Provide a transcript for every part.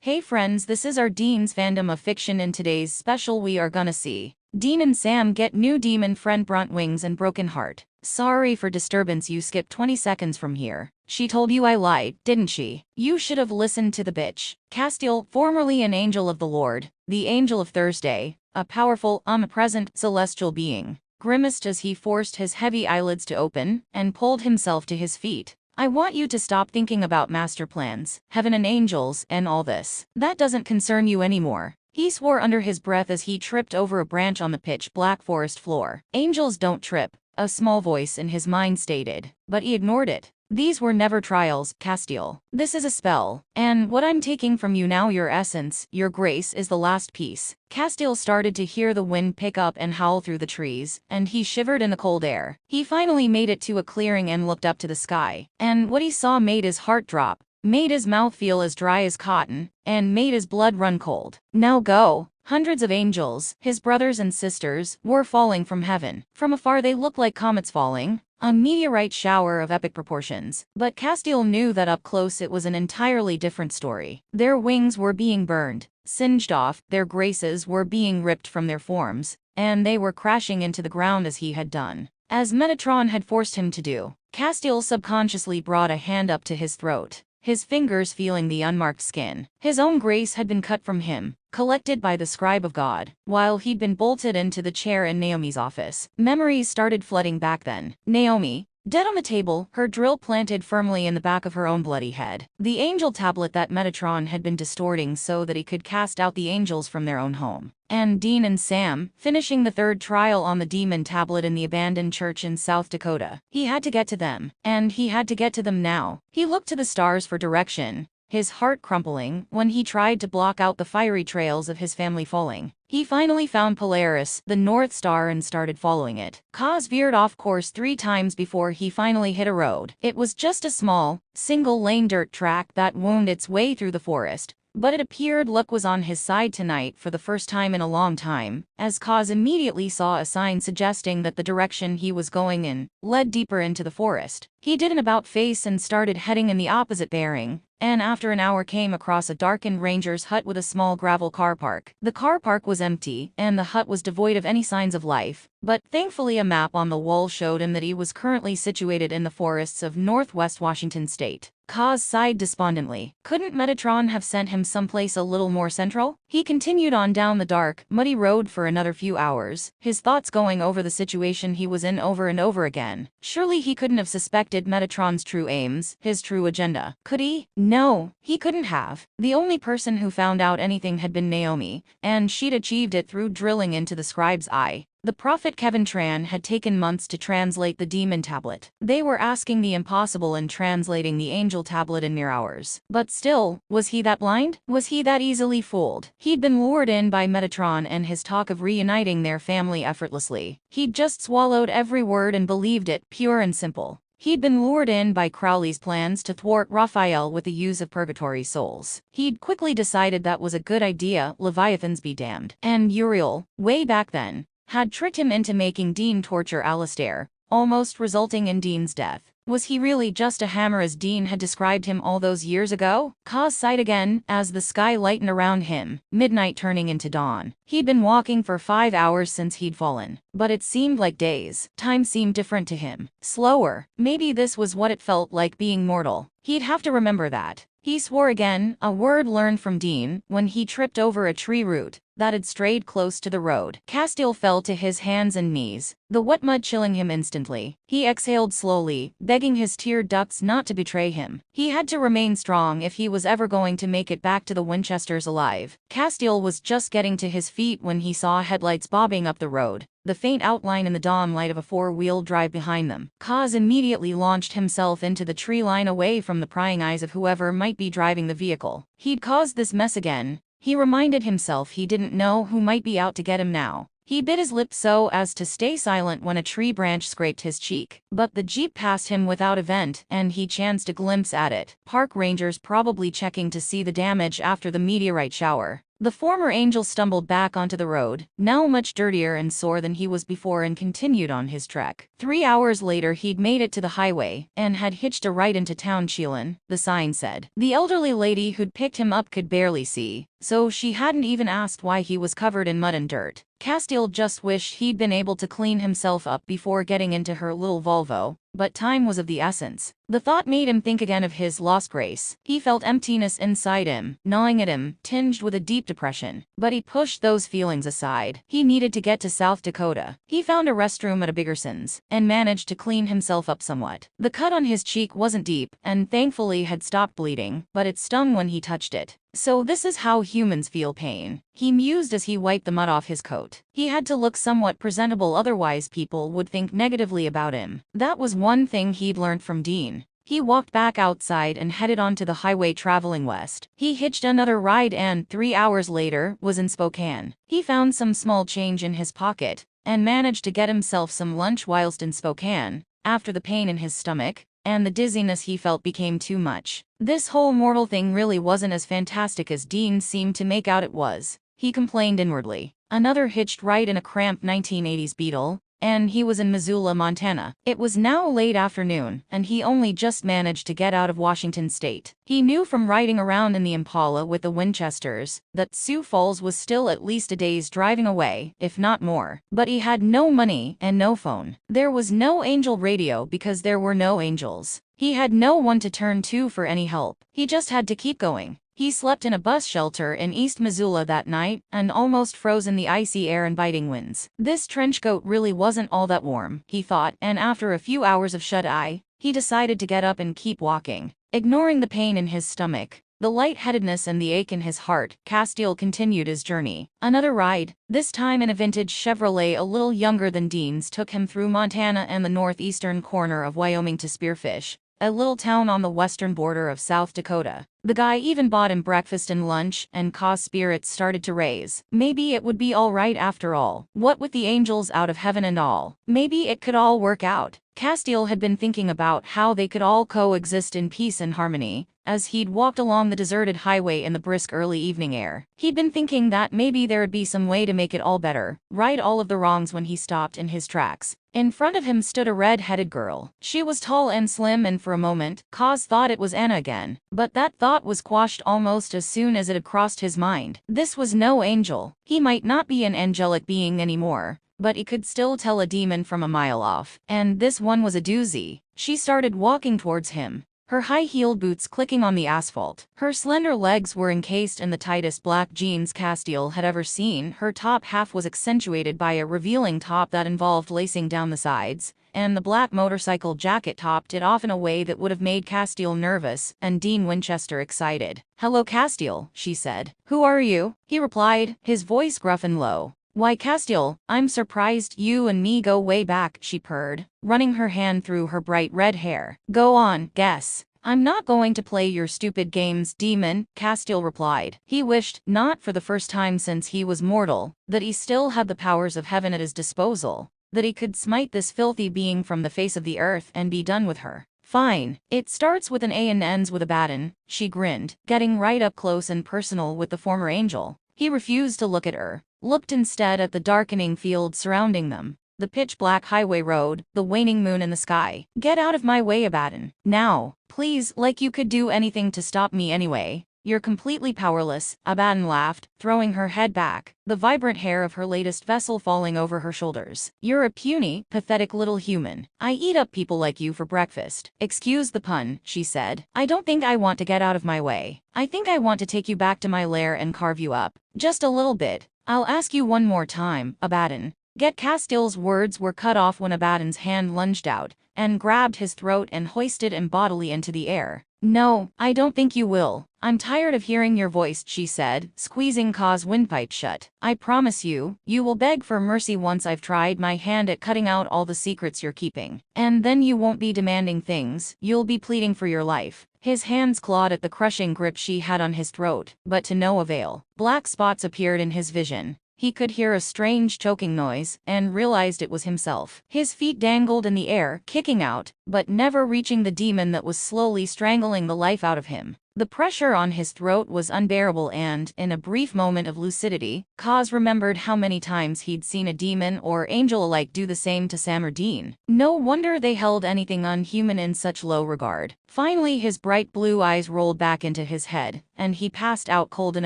Hey friends, this is our Dean's fandom of fiction. In today's special we are gonna see Dean and Sam get new demon friend Brunt Wings and Broken Heart. Sorry for disturbance, you skipped 20 seconds from here. She told you I lied, didn't she? You should have listened to the bitch. Castiel, formerly an angel of the Lord, the angel of Thursday, a powerful, omnipresent, celestial being, grimaced as he forced his heavy eyelids to open and pulled himself to his feet. I want you to stop thinking about master plans, heaven and angels, and all this. That doesn't concern you anymore. He swore under his breath as he tripped over a branch on the pitch-black forest floor. Angels don't trip, a small voice in his mind stated, but he ignored it. These were never trials, Castiel. This is a spell, and what I'm taking from you now, your essence, your grace, is the last piece. Castiel started to hear the wind pick up and howl through the trees, and he shivered in the cold air. He finally made it to a clearing and looked up to the sky, and what he saw made his heart drop, made his mouth feel as dry as cotton, and made his blood run cold. Now go! Hundreds of angels, his brothers and sisters, were falling from heaven. From afar they looked like comets falling, a meteorite shower of epic proportions. But Castiel knew that up close it was an entirely different story. Their wings were being burned, singed off, their graces were being ripped from their forms, and they were crashing into the ground as he had done. As Metatron had forced him to do. Castiel subconsciously brought a hand up to his throat, his fingers feeling the unmarked skin. His own grace had been cut from him, collected by the scribe of God, while he'd been bolted into the chair in Naomi's office. Memories started flooding back then. Naomi, dead on the table, her drill planted firmly in the back of her own bloody head. The angel tablet that Metatron had been distorting so that he could cast out the angels from their own home. And Dean and Sam, finishing the third trial on the demon tablet in the abandoned church in South Dakota. He had to get to them, and he had to get to them now. He looked to the stars for direction, his heart crumpling when he tried to block out the fiery trails of his family falling. He finally found Polaris, the North Star, and started following it. Kaz veered off course 3 times before he finally hit a road. It was just a small, single-lane dirt track that wound its way through the forest. But it appeared luck was on his side tonight for the first time in a long time, as Kaz immediately saw a sign suggesting that the direction he was going in led deeper into the forest. He did an about-face and started heading in the opposite bearing, and after an hour came across a darkened ranger's hut with a small gravel car park. The car park was empty, and the hut was devoid of any signs of life, but thankfully a map on the wall showed him that he was currently situated in the forests of northwest Washington state. Kaz sighed despondently. Couldn't Metatron have sent him someplace a little more central? He continued on down the dark, muddy road for another few hours, his thoughts going over the situation he was in over and over again. Surely he couldn't have suspected Metatron's true aims, his true agenda. Could he? No, he couldn't have. The only person who found out anything had been Naomi, and she'd achieved it through drilling into the scribe's eye. The prophet Kevin Tran had taken months to translate the demon tablet. They were asking the impossible and translating the angel tablet in mere hours. But still, was he that blind? Was he that easily fooled? He'd been lured in by Metatron and his talk of reuniting their family effortlessly. He'd just swallowed every word and believed it, pure and simple. He'd been lured in by Crowley's plans to thwart Raphael with the use of purgatory souls. He'd quickly decided that was a good idea, Leviathans be damned. And Uriel, way back then, had tricked him into making Dean torture Alistair, almost resulting in Dean's death. Was he really just a hammer as Dean had described him all those years ago? Kaz sighed again as the sky lightened around him, midnight turning into dawn. He'd been walking for 5 hours since he'd fallen, but it seemed like days. Time seemed different to him. Slower. Maybe this was what it felt like being mortal. He'd have to remember that. He swore again, a word learned from Dean, when he tripped over a tree root that had strayed close to the road. Castiel fell to his hands and knees, the wet mud chilling him instantly. He exhaled slowly, begging his tear ducts not to betray him. He had to remain strong if he was ever going to make it back to the Winchesters alive. Castiel was just getting to his feet when he saw headlights bobbing up the road, the faint outline in the dawn light of a 4-wheel drive behind them. Kaz immediately launched himself into the tree line away from the prying eyes of whoever might be driving the vehicle. He'd caused this mess again. He reminded himself he didn't know who might be out to get him now. He bit his lip so as to stay silent when a tree branch scraped his cheek. But the Jeep passed him without a vent, and he chanced a glimpse at it. Park rangers probably checking to see the damage after the meteorite shower. The former angel stumbled back onto the road, now much dirtier and sore than he was before, and continued on his trek. 3 hours later he'd made it to the highway, and had hitched a right into town. Chillin', the sign said. The elderly lady who'd picked him up could barely see, so she hadn't even asked why he was covered in mud and dirt. Castiel just wished he'd been able to clean himself up before getting into her little Volvo, but time was of the essence. The thought made him think again of his lost grace. He felt emptiness inside him, gnawing at him, tinged with a deep depression. But he pushed those feelings aside. He needed to get to South Dakota. He found a restroom at a Biggerson's, and managed to clean himself up somewhat. The cut on his cheek wasn't deep, and thankfully had stopped bleeding, but it stung when he touched it. So this is how humans feel pain, he mused as he wiped the mud off his coat. He had to look somewhat presentable, otherwise people would think negatively about him. That was one thing he'd learned from Dean. He walked back outside and headed onto the highway traveling west. He hitched another ride and 3 hours later was in Spokane. He found some small change in his pocket and managed to get himself some lunch whilst in Spokane. After the pain in his stomach and the dizziness he felt became too much. This whole mortal thing really wasn't as fantastic as Dean seemed to make out it was, he complained inwardly. Another hitched ride in a cramped 1980s Beetle, and he was in Missoula, Montana. It was now late afternoon, and he only just managed to get out of Washington state. He knew from riding around in the Impala with the Winchesters that Sioux Falls was still at least a day's driving away, if not more. But he had no money and no phone. There was no angel radio because there were no angels. He had no one to turn to for any help. He just had to keep going. He slept in a bus shelter in East Missoula that night and almost froze in the icy air and biting winds. This trench coat really wasn't all that warm, he thought, and after a few hours of shut-eye, he decided to get up and keep walking. Ignoring the pain in his stomach, the lightheadedness and the ache in his heart, Castiel continued his journey. Another ride, this time in a vintage Chevrolet a little younger than Dean's, took him through Montana and the northeastern corner of Wyoming to Spearfish, a little town on the western border of South Dakota. The guy even bought him breakfast and lunch, and Ka's spirits started to raise. Maybe it would be all right after all. What with the angels out of heaven and all? Maybe it could all work out. Castiel had been thinking about how they could all coexist in peace and harmony, as he'd walked along the deserted highway in the brisk early evening air. He'd been thinking that maybe there'd be some way to make it all better, right all of the wrongs, when he stopped in his tracks. In front of him stood a red-headed girl. She was tall and slim, and for a moment, Kaz thought it was Anna again. But that thought was quashed almost as soon as it had crossed his mind. This was no angel. He might not be an angelic being anymore, but he could still tell a demon from a mile off. And this one was a doozy. She started walking towards him, her high-heeled boots clicking on the asphalt. Her slender legs were encased in the tightest black jeans Castiel had ever seen. Her top half was accentuated by a revealing top that involved lacing down the sides, and the black motorcycle jacket topped it off in a way that would have made Castiel nervous and Dean Winchester excited. "Hello, Castiel," she said. "Who are you?" he replied, his voice gruff and low. "Why, Castiel, I'm surprised you and me go way back," she purred, running her hand through her bright red hair. "Go on, guess." "I'm not going to play your stupid games, demon," Castiel replied. He wished, not for the first time since he was mortal, that he still had the powers of heaven at his disposal, that he could smite this filthy being from the face of the earth and be done with her. "Fine. It starts with an A and ends with a baton," she grinned, getting right up close and personal with the former angel. He refused to look at her, looked instead at the darkening field surrounding them, the pitch-black highway road, the waning moon in the sky. "Get out of my way, Abaddon. Now. Please, like you could do anything to stop me anyway. You're completely powerless," Abaddon laughed, throwing her head back, the vibrant hair of her latest vessel falling over her shoulders. "You're a puny, pathetic little human. I eat up people like you for breakfast." "Excuse the pun," she said. "I don't think I want to get out of my way. I think I want to take you back to my lair and carve you up. Just a little bit. I'll ask you one more time, Abaddon." Castiel's words were cut off when Abaddon's hand lunged out and grabbed his throat and hoisted him bodily into the air. "No, I don't think you will. I'm tired of hearing your voice," she said, squeezing Ka's windpipe shut. "I promise you, you will beg for mercy once I've tried my hand at cutting out all the secrets you're keeping. And then you won't be demanding things, you'll be pleading for your life." His hands clawed at the crushing grip she had on his throat, but to no avail. Black spots appeared in his vision. He could hear a strange choking noise, and realized it was himself. His feet dangled in the air, kicking out, but never reaching the demon that was slowly strangling the life out of him. The pressure on his throat was unbearable and, in a brief moment of lucidity, Kaz remembered how many times he'd seen a demon or angel alike do the same to Sam or Dean. No wonder they held anything unhuman in such low regard. Finally his bright blue eyes rolled back into his head, and he passed out cold in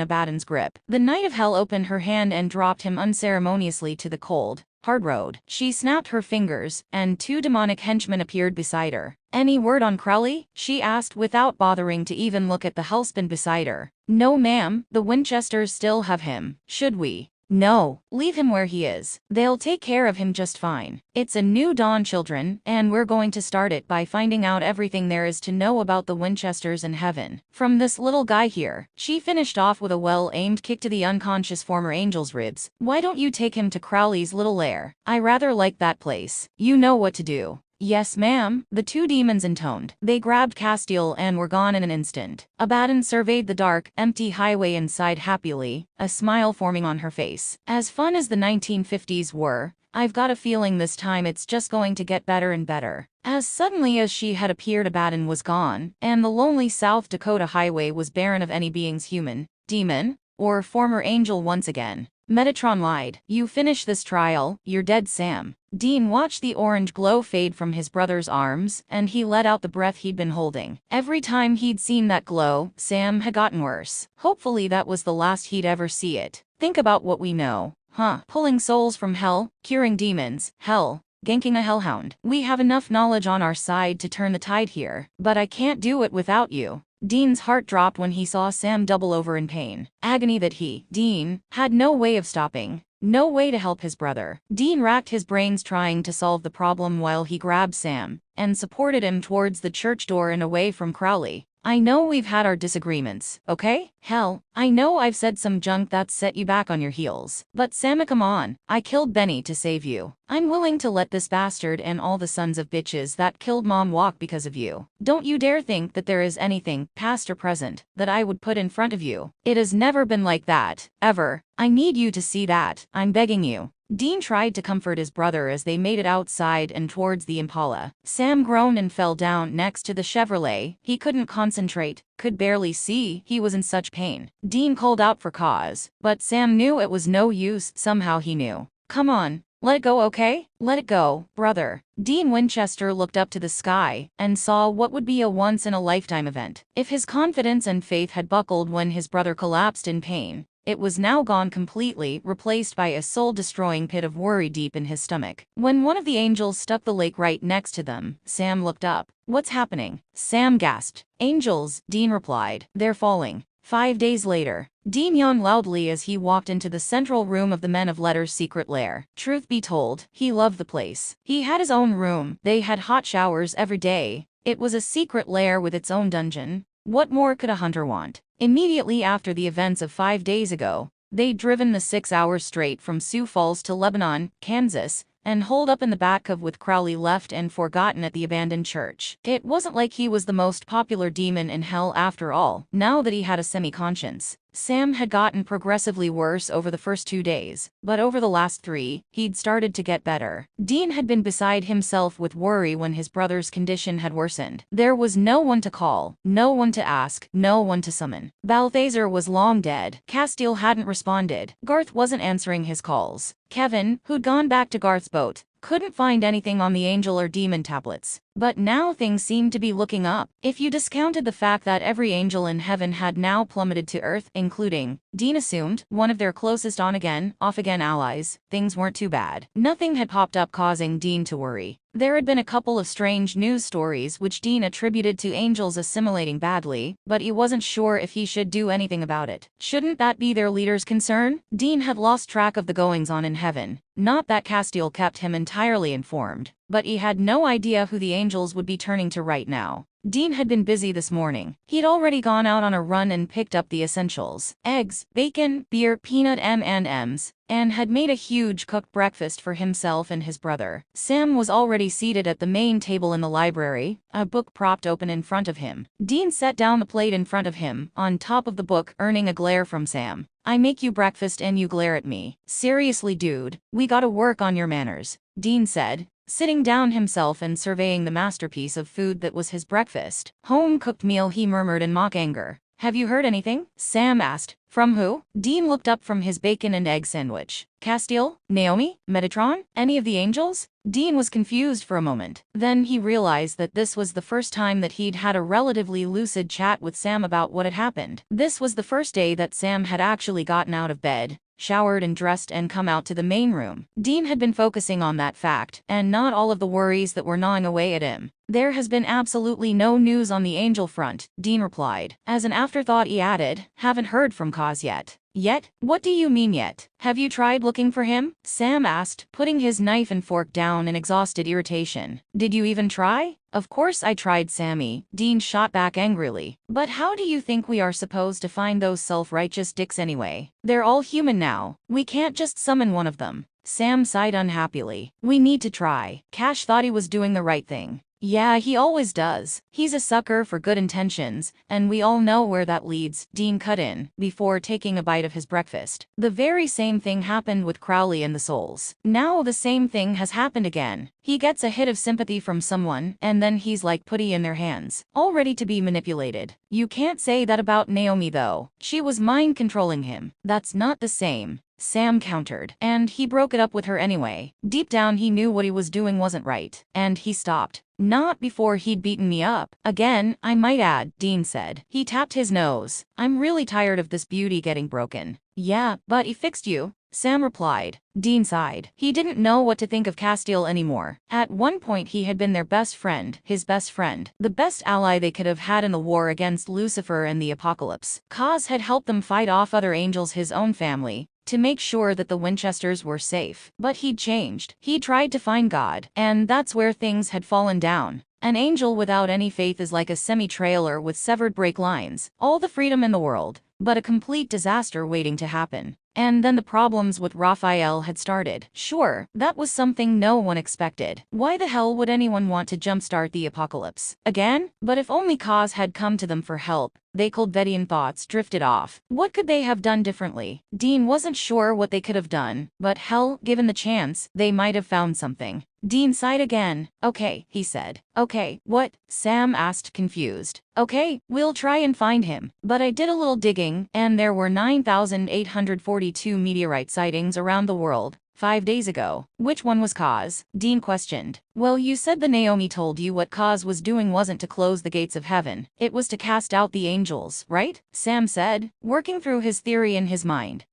Abaddon's grip. The Knight of Hell opened her hand and dropped him unceremoniously to the cold, hard road. She snapped her fingers, and 2 demonic henchmen appeared beside her. "Any word on Crowley?" she asked without bothering to even look at the hellspawn beside her. "No ma'am, the Winchesters still have him. Should we?" "No, leave him where he is. They'll take care of him just fine. It's a new dawn, children, and we're going to start it by finding out everything there is to know about the Winchesters in heaven. From this little guy here." She finished off with a well-aimed kick to the unconscious former angel's ribs. "Why don't you take him to Crowley's little lair? I rather like that place. You know what to do." "Yes ma'am," the 2 demons intoned. They grabbed Castiel and were gone in an instant. Abaddon surveyed the dark, empty highway and sighed happily, a smile forming on her face. As fun as the 1950s were, I've got a feeling this time it's just going to get better and better. As suddenly as she had appeared, Abaddon was gone, and the lonely South Dakota highway was barren of any beings human, demon, or former angel once again. Metatron lied. "You finish this trial, you're dead, Sam." Dean watched the orange glow fade from his brother's arms, and he let out the breath he'd been holding. Every time he'd seen that glow, Sam had gotten worse. Hopefully that was the last he'd ever see it. "Think about what we know. Huh? Pulling souls from hell, curing demons, hell, ganking a hellhound. We have enough knowledge on our side to turn the tide here, but I can't do it without you." Dean's heart dropped when he saw Sam double over in pain. Agony that he, Dean, had no way of stopping. No way to help his brother. Dean racked his brains trying to solve the problem while he grabbed Sam and supported him towards the church door and away from Crowley. "I know we've had our disagreements, okay? Hell, I know I've said some junk that's set you back on your heels. But Sam, come on. I killed Benny to save you. I'm willing to let this bastard and all the sons of bitches that killed Mom walk because of you. Don't you dare think that there is anything, past or present, that I would put in front of you. It has never been like that, ever. I need you to see that. I'm begging you." Dean tried to comfort his brother as they made it outside and towards the Impala. Sam groaned and fell down next to the Chevrolet. He couldn't concentrate, could barely see, he was in such pain. Dean called out for Cause, but Sam knew it was no use. Somehow he knew. "Come on, let it go, okay? Let it go, brother." Dean Winchester looked up to the sky and saw what would be a once-in-a-lifetime event. If his confidence and faith had buckled when his brother collapsed in pain, it was now gone completely, replaced by a soul-destroying pit of worry deep in his stomach. When one of the angels stuck the lake right next to them, Sam looked up. "What's happening?" Sam gasped. "Angels," Dean replied. "They're falling." 5 days later, Dean yawned loudly as he walked into the central room of the Men of Letters' secret lair. Truth be told, he loved the place. He had his own room. They had hot showers every day. It was a secret lair with its own dungeon. What more could a hunter want? Immediately after the events of 5 days ago, they'd driven the 6 hours straight from Sioux Falls to Lebanon, Kansas, and holed up in the back of with Crowley left and forgotten at the abandoned church. It wasn't like he was the most popular demon in hell after all, now that he had a semi-conscience. Sam had gotten progressively worse over the first 2 days, but over the last 3, he'd started to get better. Dean had been beside himself with worry when his brother's condition had worsened. There was no one to call, no one to ask, no one to summon. Balthazar was long dead. Castiel hadn't responded. Garth wasn't answering his calls. Kevin, who'd gone back to Garth's boat, couldn't find anything on the angel or demon tablets. But now things seemed to be looking up. If you discounted the fact that every angel in heaven had now plummeted to earth, including, Dean assumed, one of their closest on-again, off-again allies, things weren't too bad. Nothing had popped up causing Dean to worry. There had been a couple of strange news stories which Dean attributed to angels assimilating badly, but he wasn't sure if he should do anything about it. Shouldn't that be their leader's concern? Dean had lost track of the goings-on in heaven. Not that Castiel kept him entirely informed, but he had no idea who the angels would be turning to right now. Dean had been busy this morning. He'd already gone out on a run and picked up the essentials: eggs, bacon, beer, peanut M&Ms, and had made a huge cooked breakfast for himself and his brother. Sam was already seated at the main table in the library, a book propped open in front of him. Dean set down the plate in front of him, on top of the book, earning a glare from Sam. "I make you breakfast and you glare at me. Seriously, dude, we gotta work on your manners," Dean said, sitting down himself and surveying the masterpiece of food that was his breakfast. Home-cooked meal, he murmured in mock anger. Have you heard anything? Sam asked. From who? Dean looked up from his bacon and egg sandwich. Castiel? Naomi? Metatron? Any of the angels? Dean was confused for a moment. Then he realized that this was the first time that he'd had a relatively lucid chat with Sam about what had happened. This was the first day that Sam had actually gotten out of bed, showered and dressed and come out to the main room. Dean had been focusing on that fact, and not all of the worries that were gnawing away at him. There has been absolutely no news on the angel front, Dean replied. As an afterthought he added, haven't heard from Kaz yet. Yet? What do you mean yet? Have you tried looking for him? Sam asked, putting his knife and fork down in exhausted irritation. Did you even try? Of course I tried, Sammy, Dean shot back angrily. But how do you think we are supposed to find those self-righteous dicks anyway? They're all human now. We can't just summon one of them. Sam sighed unhappily. We need to try. Cash thought he was doing the right thing. Yeah, he always does. He's a sucker for good intentions, and we all know where that leads, Dean cut in, before taking a bite of his breakfast. The very same thing happened with Crowley and the Souls. Now the same thing has happened again. He gets a hit of sympathy from someone, and then he's like putty in their hands, all ready to be manipulated. You can't say that about Naomi though. She was mind-controlling him. That's not the same, Sam countered. And he broke it up with her anyway. Deep down he knew what he was doing wasn't right. And he stopped. Not before he'd beaten me up. Again, I might add, Dean said. He tapped his nose. I'm really tired of this beauty getting broken. Yeah, but he fixed you, Sam replied. Dean sighed. He didn't know what to think of Castiel anymore. At one point he had been their best friend, his best friend, the best ally they could have had in the war against Lucifer and the apocalypse. Kaz had helped them fight off other angels, his own family, to make sure that the Winchesters were safe. But he'd changed. He tried to find God, and that's where things had fallen down. An angel without any faith is like a semi-trailer with severed brake lines. All the freedom in the world, but a complete disaster waiting to happen. And then the problems with Raphael had started. Sure, that was something no one expected. Why the hell would anyone want to jumpstart the apocalypse again? But if only Kaz had come to them for help. They Vedian thoughts drifted off. What could they have done differently? Dean wasn't sure what they could have done, but hell, given the chance, they might have found something. Dean sighed again. Okay, he said. Okay, what? Sam asked, confused. Okay, we'll try and find him. But I did a little digging, and there were 9,842 meteorite sightings around the world. 5 days ago. Which one was Kaz? Dean questioned. Well, you said the Naomi told you what Kaz was doing wasn't to close the gates of heaven. It was to cast out the angels, right? Sam said, working through his theory in his mind.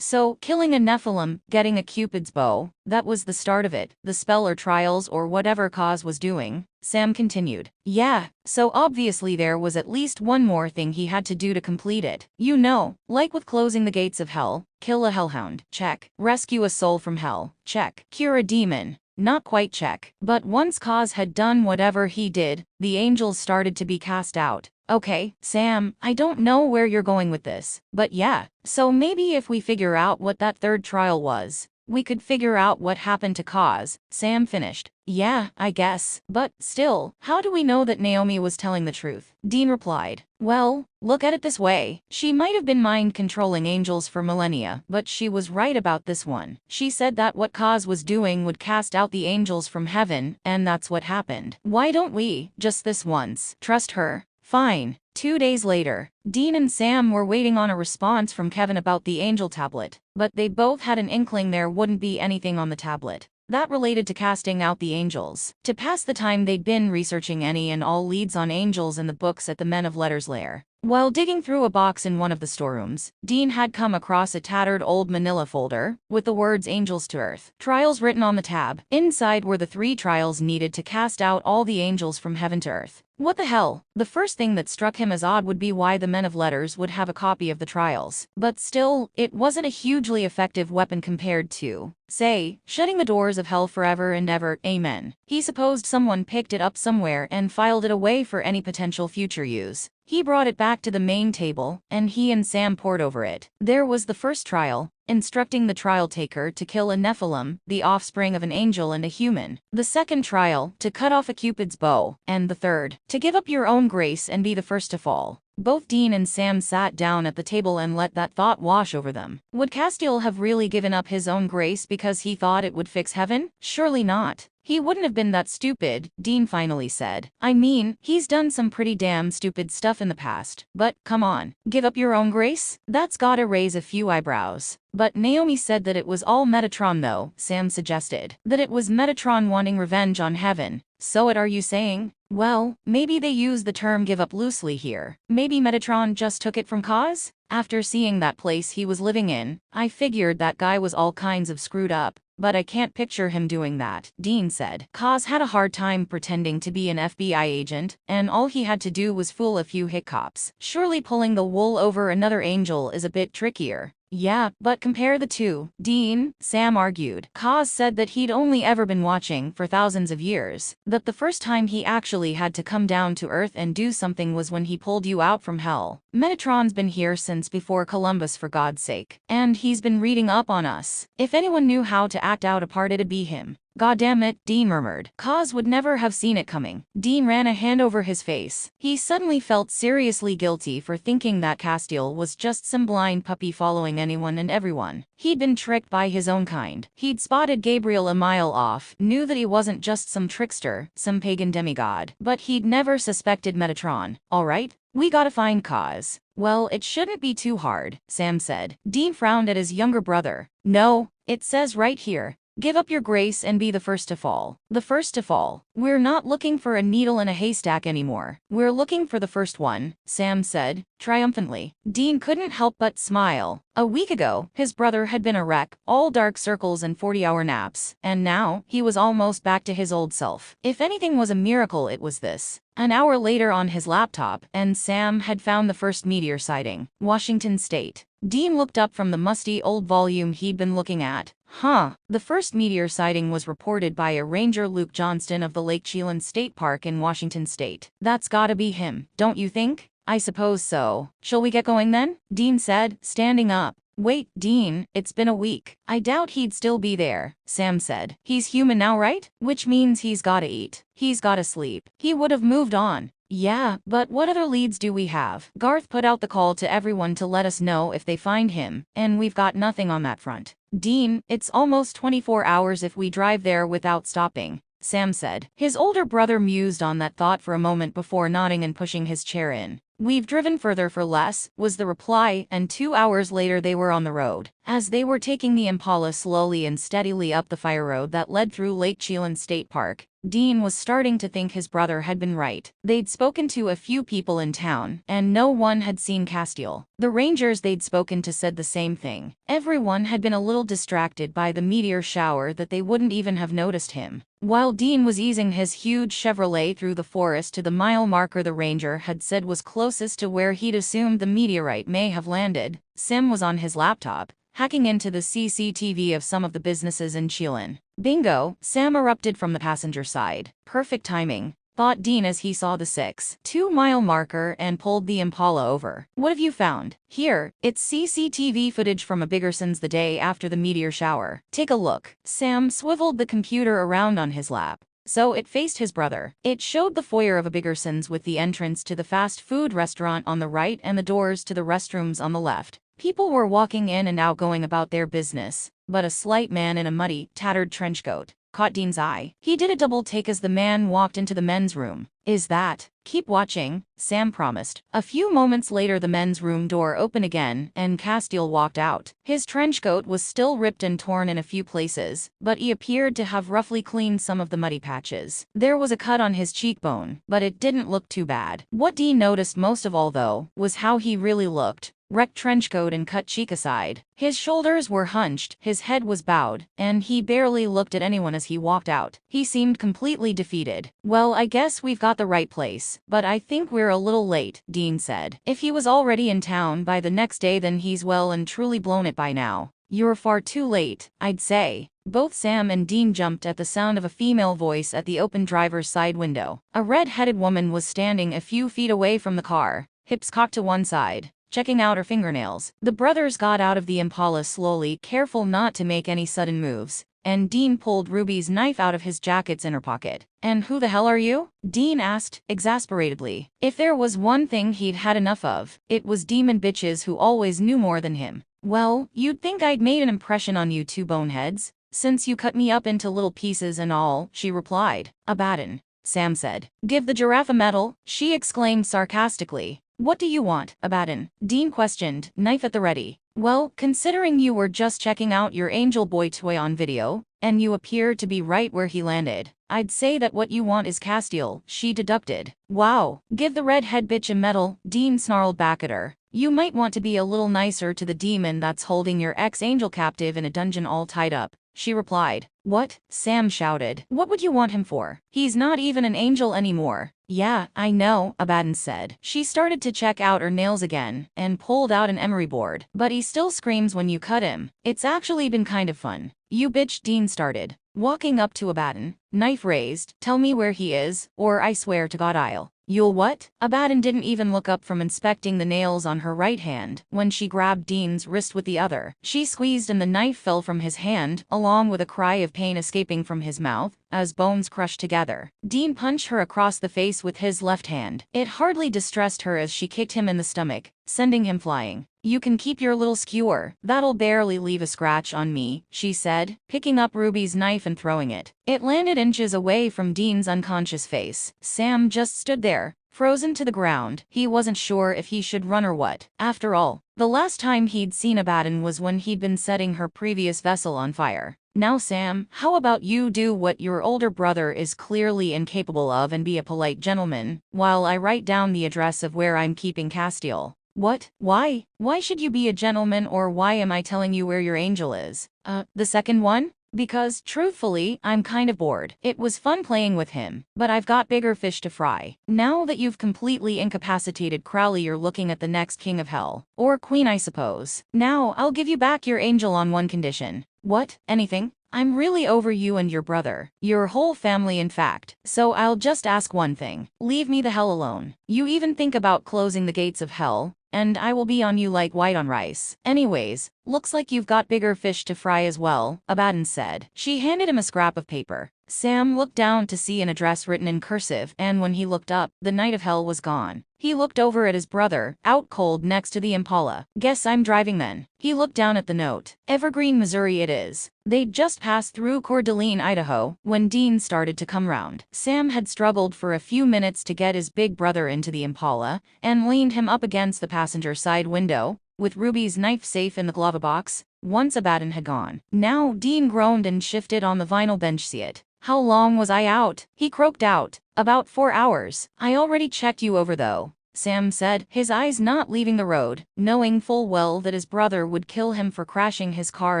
So, killing a Nephilim, getting a Cupid's bow, that was the start of it, the spell or trials or whatever Kaz was doing. Sam continued. Yeah, so obviously there was at least one more thing he had to do to complete it. You know, like with closing the gates of hell, kill a hellhound, check. Rescue a soul from hell, check. Cure a demon, not quite check. But once Kaz had done whatever he did, the angels started to be cast out. Okay, Sam, I don't know where you're going with this, but yeah, so maybe if we figure out what that third trial was, we could figure out what happened to Kaz, Sam finished. Yeah, I guess. But still, how do we know that Naomi was telling the truth? Dean replied. Well, look at it this way. She might have been mind-controlling angels for millennia, but she was right about this one. She said that what Kaz was doing would cast out the angels from heaven, and that's what happened. Why don't we, just this once, trust her? Fine. 2 days later, Dean and Sam were waiting on a response from Kevin about the angel tablet, but they both had an inkling there wouldn't be anything on the tablet that related to casting out the angels. To pass the time they'd been researching any and all leads on angels in the books at the Men of Letters lair. While digging through a box in one of the storerooms, Dean had come across a tattered old manila folder with the words Angels to Earth. Trials written on the tab. Inside were the 3 trials needed to cast out all the angels from heaven to earth. What the hell? The first thing that struck him as odd would be why the Men of Letters would have a copy of the trials. But still, it wasn't a hugely effective weapon compared to, say, shutting the doors of hell forever and ever, amen. He supposed someone picked it up somewhere and filed it away for any potential future use. He brought it back to the main table, and he and Sam pored over it. There was the first trial, instructing the trial taker to kill a Nephilim, the offspring of an angel and a human. The second trial, to cut off a Cupid's bow. And the third, to give up your own grace and be the first to fall. Both Dean and Sam sat down at the table and let that thought wash over them. Would Castiel have really given up his own grace because he thought it would fix heaven? Surely not. He wouldn't have been that stupid, Dean finally said. I mean, he's done some pretty damn stupid stuff in the past. But, come on, give up your own grace? That's gotta raise a few eyebrows. But Naomi said that it was all Metatron though, Sam suggested. That it was Metatron wanting revenge on heaven. So what are you saying? Well, maybe they use the term give up loosely here. Maybe Metatron just took it from Kaz? After seeing that place he was living in, I figured that guy was all kinds of screwed up. But I can't picture him doing that, Dean said. Kaz had a hard time pretending to be an FBI agent, and all he had to do was fool a few hit cops. Surely pulling the wool over another angel is a bit trickier. Yeah, but compare the two, Dean, Sam argued. Kaz said that he'd only ever been watching for thousands of years. That the first time he actually had to come down to Earth and do something was when he pulled you out from hell. Metatron's been here since before Columbus, for God's sake. And he's been reading up on us. If anyone knew how to act out a part, it'd be him. God damn it, Dean murmured. Kaz would never have seen it coming. Dean ran a hand over his face. He suddenly felt seriously guilty for thinking that Castiel was just some blind puppy following anyone and everyone. He'd been tricked by his own kind. He'd spotted Gabriel a mile off, knew that he wasn't just some trickster, some pagan demigod. But he'd never suspected Metatron. Alright, we gotta find Kaz. Well, it shouldn't be too hard, Sam said. Dean frowned at his younger brother. No, it says right here. Give up your grace and be the first to fall. The first to fall. We're not looking for a needle in a haystack anymore. We're looking for the first one, Sam said, triumphantly. Dean couldn't help but smile. A week ago, his brother had been a wreck, all dark circles and 40-hour naps, and now, he was almost back to his old self. If anything was a miracle, it was this. An hour later on his laptop, and Sam had found the first meteor sighting. Washington State. Dean looked up from the musty old volume he'd been looking at. The first meteor sighting was reported by a ranger, Luke Johnston of the Lake Chelan State Park in Washington State. That's gotta be him, don't you think? I suppose so. Shall we get going then? Dean said, standing up. Wait, Dean, it's been a week. I doubt he'd still be there, Sam said. He's human now, right? Which means he's gotta eat. He's gotta sleep. He would have moved on. Yeah, but what other leads do we have? Garth put out the call to everyone to let us know if they find him, and we've got nothing on that front. Dean, it's almost 24 hours if we drive there without stopping, Sam said. His older brother mused on that thought for a moment before nodding and pushing his chair in. We've driven further for less, was the reply, and 2 hours later they were on the road. As they were taking the Impala slowly and steadily up the fire road that led through Lake Chelan State Park, Dean was starting to think his brother had been right. They'd spoken to a few people in town, and no one had seen Castiel. The rangers they'd spoken to said the same thing. Everyone had been a little distracted by the meteor shower that they wouldn't even have noticed him. While Dean was easing his huge Chevrolet through the forest to the mile marker the ranger had said was closest to where he'd assumed the meteorite may have landed, Sim was on his laptop, hacking into the CCTV of some of the businesses in Chelan. Bingo, Sam erupted from the passenger side. Perfect timing, thought Dean as he saw the 6.2-mile marker and pulled the Impala over. What have you found? Here, it's CCTV footage from a Biggerson's the day after the meteor shower. Take a look. Sam swiveled the computer around on his lap, so it faced his brother. It showed the foyer of a Biggerson's with the entrance to the fast food restaurant on the right and the doors to the restrooms on the left. People were walking in and out going about their business, but a slight man in a muddy, tattered trenchcoat caught Dean's eye. He did a double take as the man walked into the men's room. Is that? Keep watching, Sam promised. A few moments later the men's room door opened again, and Castiel walked out. His trenchcoat was still ripped and torn in a few places, but he appeared to have roughly cleaned some of the muddy patches. There was a cut on his cheekbone, but it didn't look too bad. What Dean noticed most of all, though, was how he really looked. Wrecked trenchcoat and cut cheek aside, his shoulders were hunched, his head was bowed, and he barely looked at anyone as he walked out. He seemed completely defeated. Well, I guess we've got the right place, but I think we're a little late, Dean said. If he was already in town by the next day, then he's well and truly blown it by now. You're far too late, I'd say. Both Sam and Dean jumped at the sound of a female voice at the open driver's side window. A red-headed woman was standing a few feet away from the car, hips cocked to one side, checking out her fingernails. The brothers got out of the Impala slowly, careful not to make any sudden moves. and Dean pulled Ruby's knife out of his jacket's inner pocket. "And who the hell are you?" Dean asked, exasperatedly. If there was one thing he'd had enough of, it was demon bitches who always knew more than him. "Well, you'd think I'd made an impression on you two boneheads, since you cut me up into little pieces and all," she replied. "Abaddon," Sam said. "Give the giraffe a medal," she exclaimed sarcastically. "What do you want, Abaddon?" Dean questioned, knife at the ready. "Well, considering you were just checking out your Angel Boy toy on video, and you appear to be right where he landed, I'd say that what you want is Castiel," she deducted. "Wow, give the redhead bitch a medal," Dean snarled back at her. "You might want to be a little nicer to the demon that's holding your ex-angel captive in a dungeon all tied up," she replied. "What?" Sam shouted. "What would you want him for? He's not even an angel anymore." "Yeah, I know," Abaddon said. She started to check out her nails again, and pulled out an emery board. "But he still screams when you cut him. It's actually been kind of fun." "You bitch," Dean started, walking up to Abaddon, knife raised. "Tell me where he is, or I swear to God I'll..." "You'll what?" Abaddon didn't even look up from inspecting the nails on her right hand when she grabbed Dean's wrist with the other. She squeezed and the knife fell from his hand, along with a cry of pain escaping from his mouth, as bones crushed together. Dean punched her across the face with his left hand. It hardly distressed her as she kicked him in the stomach, sending him flying. "You can keep your little skewer. That'll barely leave a scratch on me," she said, picking up Ruby's knife and throwing it. It landed inches away from Dean's unconscious face. Sam just stood there, frozen to the ground. He wasn't sure if he should run or what. After all, the last time he'd seen Abaddon was when he'd been setting her previous vessel on fire. "Now Sam, how about you do what your older brother is clearly incapable of and be a polite gentleman, while I write down the address of where I'm keeping Castiel." "What? Why? Why should you be a gentleman, or why am I telling you where your angel is?" The second one? Because, truthfully, I'm kind of bored. It was fun playing with him, but I've got bigger fish to fry. Now that you've completely incapacitated Crowley, you're looking at the next king of hell. Or queen, I suppose. Now, I'll give you back your angel on one condition." "What? Anything? I'm really over you and your brother. Your whole family, in fact. So I'll just ask one thing. Leave me the hell alone. You even think about closing the gates of hell, and I will be on you like white on rice. Anyways, looks like you've got bigger fish to fry as well," Abaddon said. She handed him a scrap of paper. Sam looked down to see an address written in cursive, and when he looked up, the Knight of Hell was gone. He looked over at his brother, out cold next to the Impala. "Guess I'm driving then." He looked down at the note. "Evergreen, Missouri it is." They'd just passed through Coeur d'Alene, Idaho, when Dean started to come round. Sam had struggled for a few minutes to get his big brother into the Impala, and leaned him up against the passenger side window, with Ruby's knife safe in the glove box, once Abaddon had gone. Now Dean groaned and shifted on the vinyl bench seat. "How long was I out?" he croaked out. "About 4 hours. I already checked you over though," Sam said, his eyes not leaving the road, knowing full well that his brother would kill him for crashing his car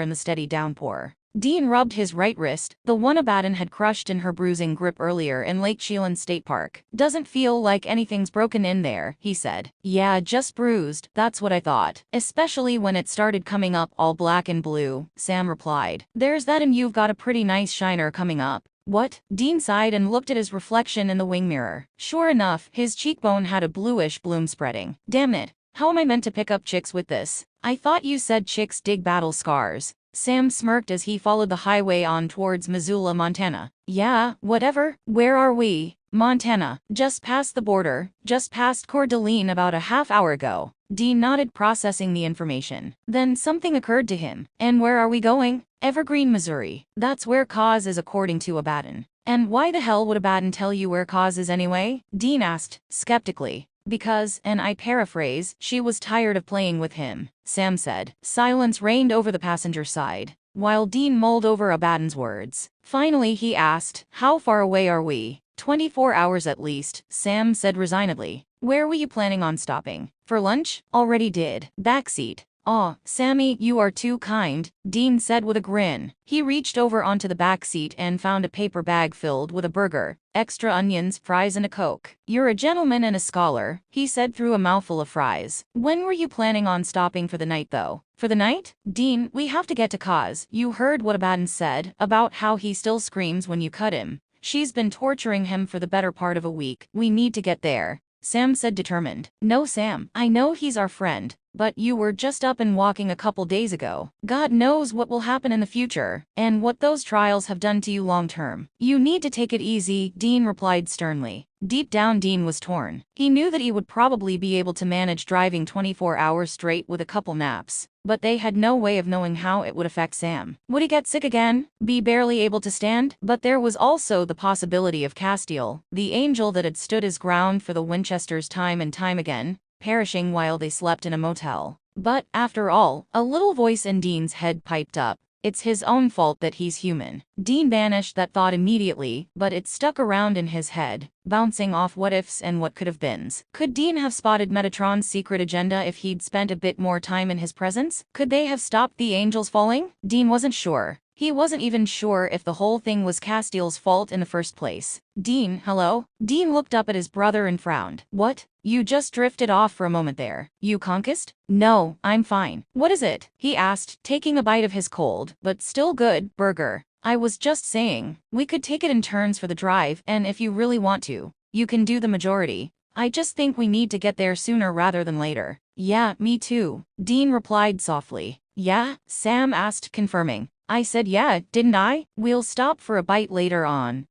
in the steady downpour. Dean rubbed his right wrist, the one Abaddon had crushed in her bruising grip earlier in Lake Chelan State Park. "Doesn't feel like anything's broken in there," he said. "Yeah, just bruised, that's what I thought. Especially when it started coming up all black and blue," Sam replied. "There's that, and you've got a pretty nice shiner coming up." "What?" Dean sighed and looked at his reflection in the wing mirror. Sure enough, his cheekbone had a bluish bloom spreading. "Damn it, how am I meant to pick up chicks with this? I thought you said chicks dig battle scars." Sam smirked as he followed the highway on towards Missoula, Montana. "Yeah, whatever. Where are we?" "Montana. Just past the border, just past Coeur d'Alene about a half hour ago." Dean nodded, processing the information. Then something occurred to him. "And where are we going?" "Evergreen, Missouri. That's where Cause is, according to Abaddon." "And why the hell would Abaddon tell you where Cause is anyway?" Dean asked, skeptically. "Because, and I paraphrase, she was tired of playing with him," Sam said. Silence reigned over the passenger side, while Dean mulled over Abaddon's words. Finally he asked, "How far away are we?" 24 hours at least," Sam said resignedly. "Where were you planning on stopping? For lunch?" "Already did." "Backseat." "Aw, Sammy, you are too kind," Dean said with a grin. He reached over onto the back seat and found a paper bag filled with a burger, extra onions, fries, and a Coke. "You're a gentleman and a scholar," he said through a mouthful of fries. "When were you planning on stopping for the night though?" "For the night? Dean, we have to get to Cause. You heard what Abaddon said about how he still screams when you cut him. She's been torturing him for the better part of a week. We need to get there." Sam said, determined. No, Sam, I know he's our friend, but you were just up and walking a couple days ago. God knows what will happen in the future, and what those trials have done to you long term. You need to take it easy, Dean replied sternly. Deep down, Dean was torn. He knew that he would probably be able to manage driving 24 hours straight with a couple naps, but they had no way of knowing how it would affect Sam. Would he get sick again? Be barely able to stand? But there was also the possibility of Castiel, the angel that had stood his ground for the Winchesters time and time again, perishing while they slept in a motel. But, after all, a little voice in Dean's head piped up. It's his own fault that he's human. Dean banished that thought immediately, but it stuck around in his head, bouncing off what-ifs and what could-have-beens. Could Dean have spotted Metatron's secret agenda if he'd spent a bit more time in his presence? Could they have stopped the angels falling? Dean wasn't sure. He wasn't even sure if the whole thing was Castiel's fault in the first place. Dean, hello? Dean looked up at his brother and frowned. What? You just drifted off for a moment there. You concussed? No, I'm fine. What is it? He asked, taking a bite of his cold, but still good, burger. I was just saying, we could take it in turns for the drive, and if you really want to, you can do the majority. I just think we need to get there sooner rather than later. Yeah, me too. Dean replied softly. Yeah? Sam asked, confirming. I said yeah, didn't I? We'll stop for a bite later on.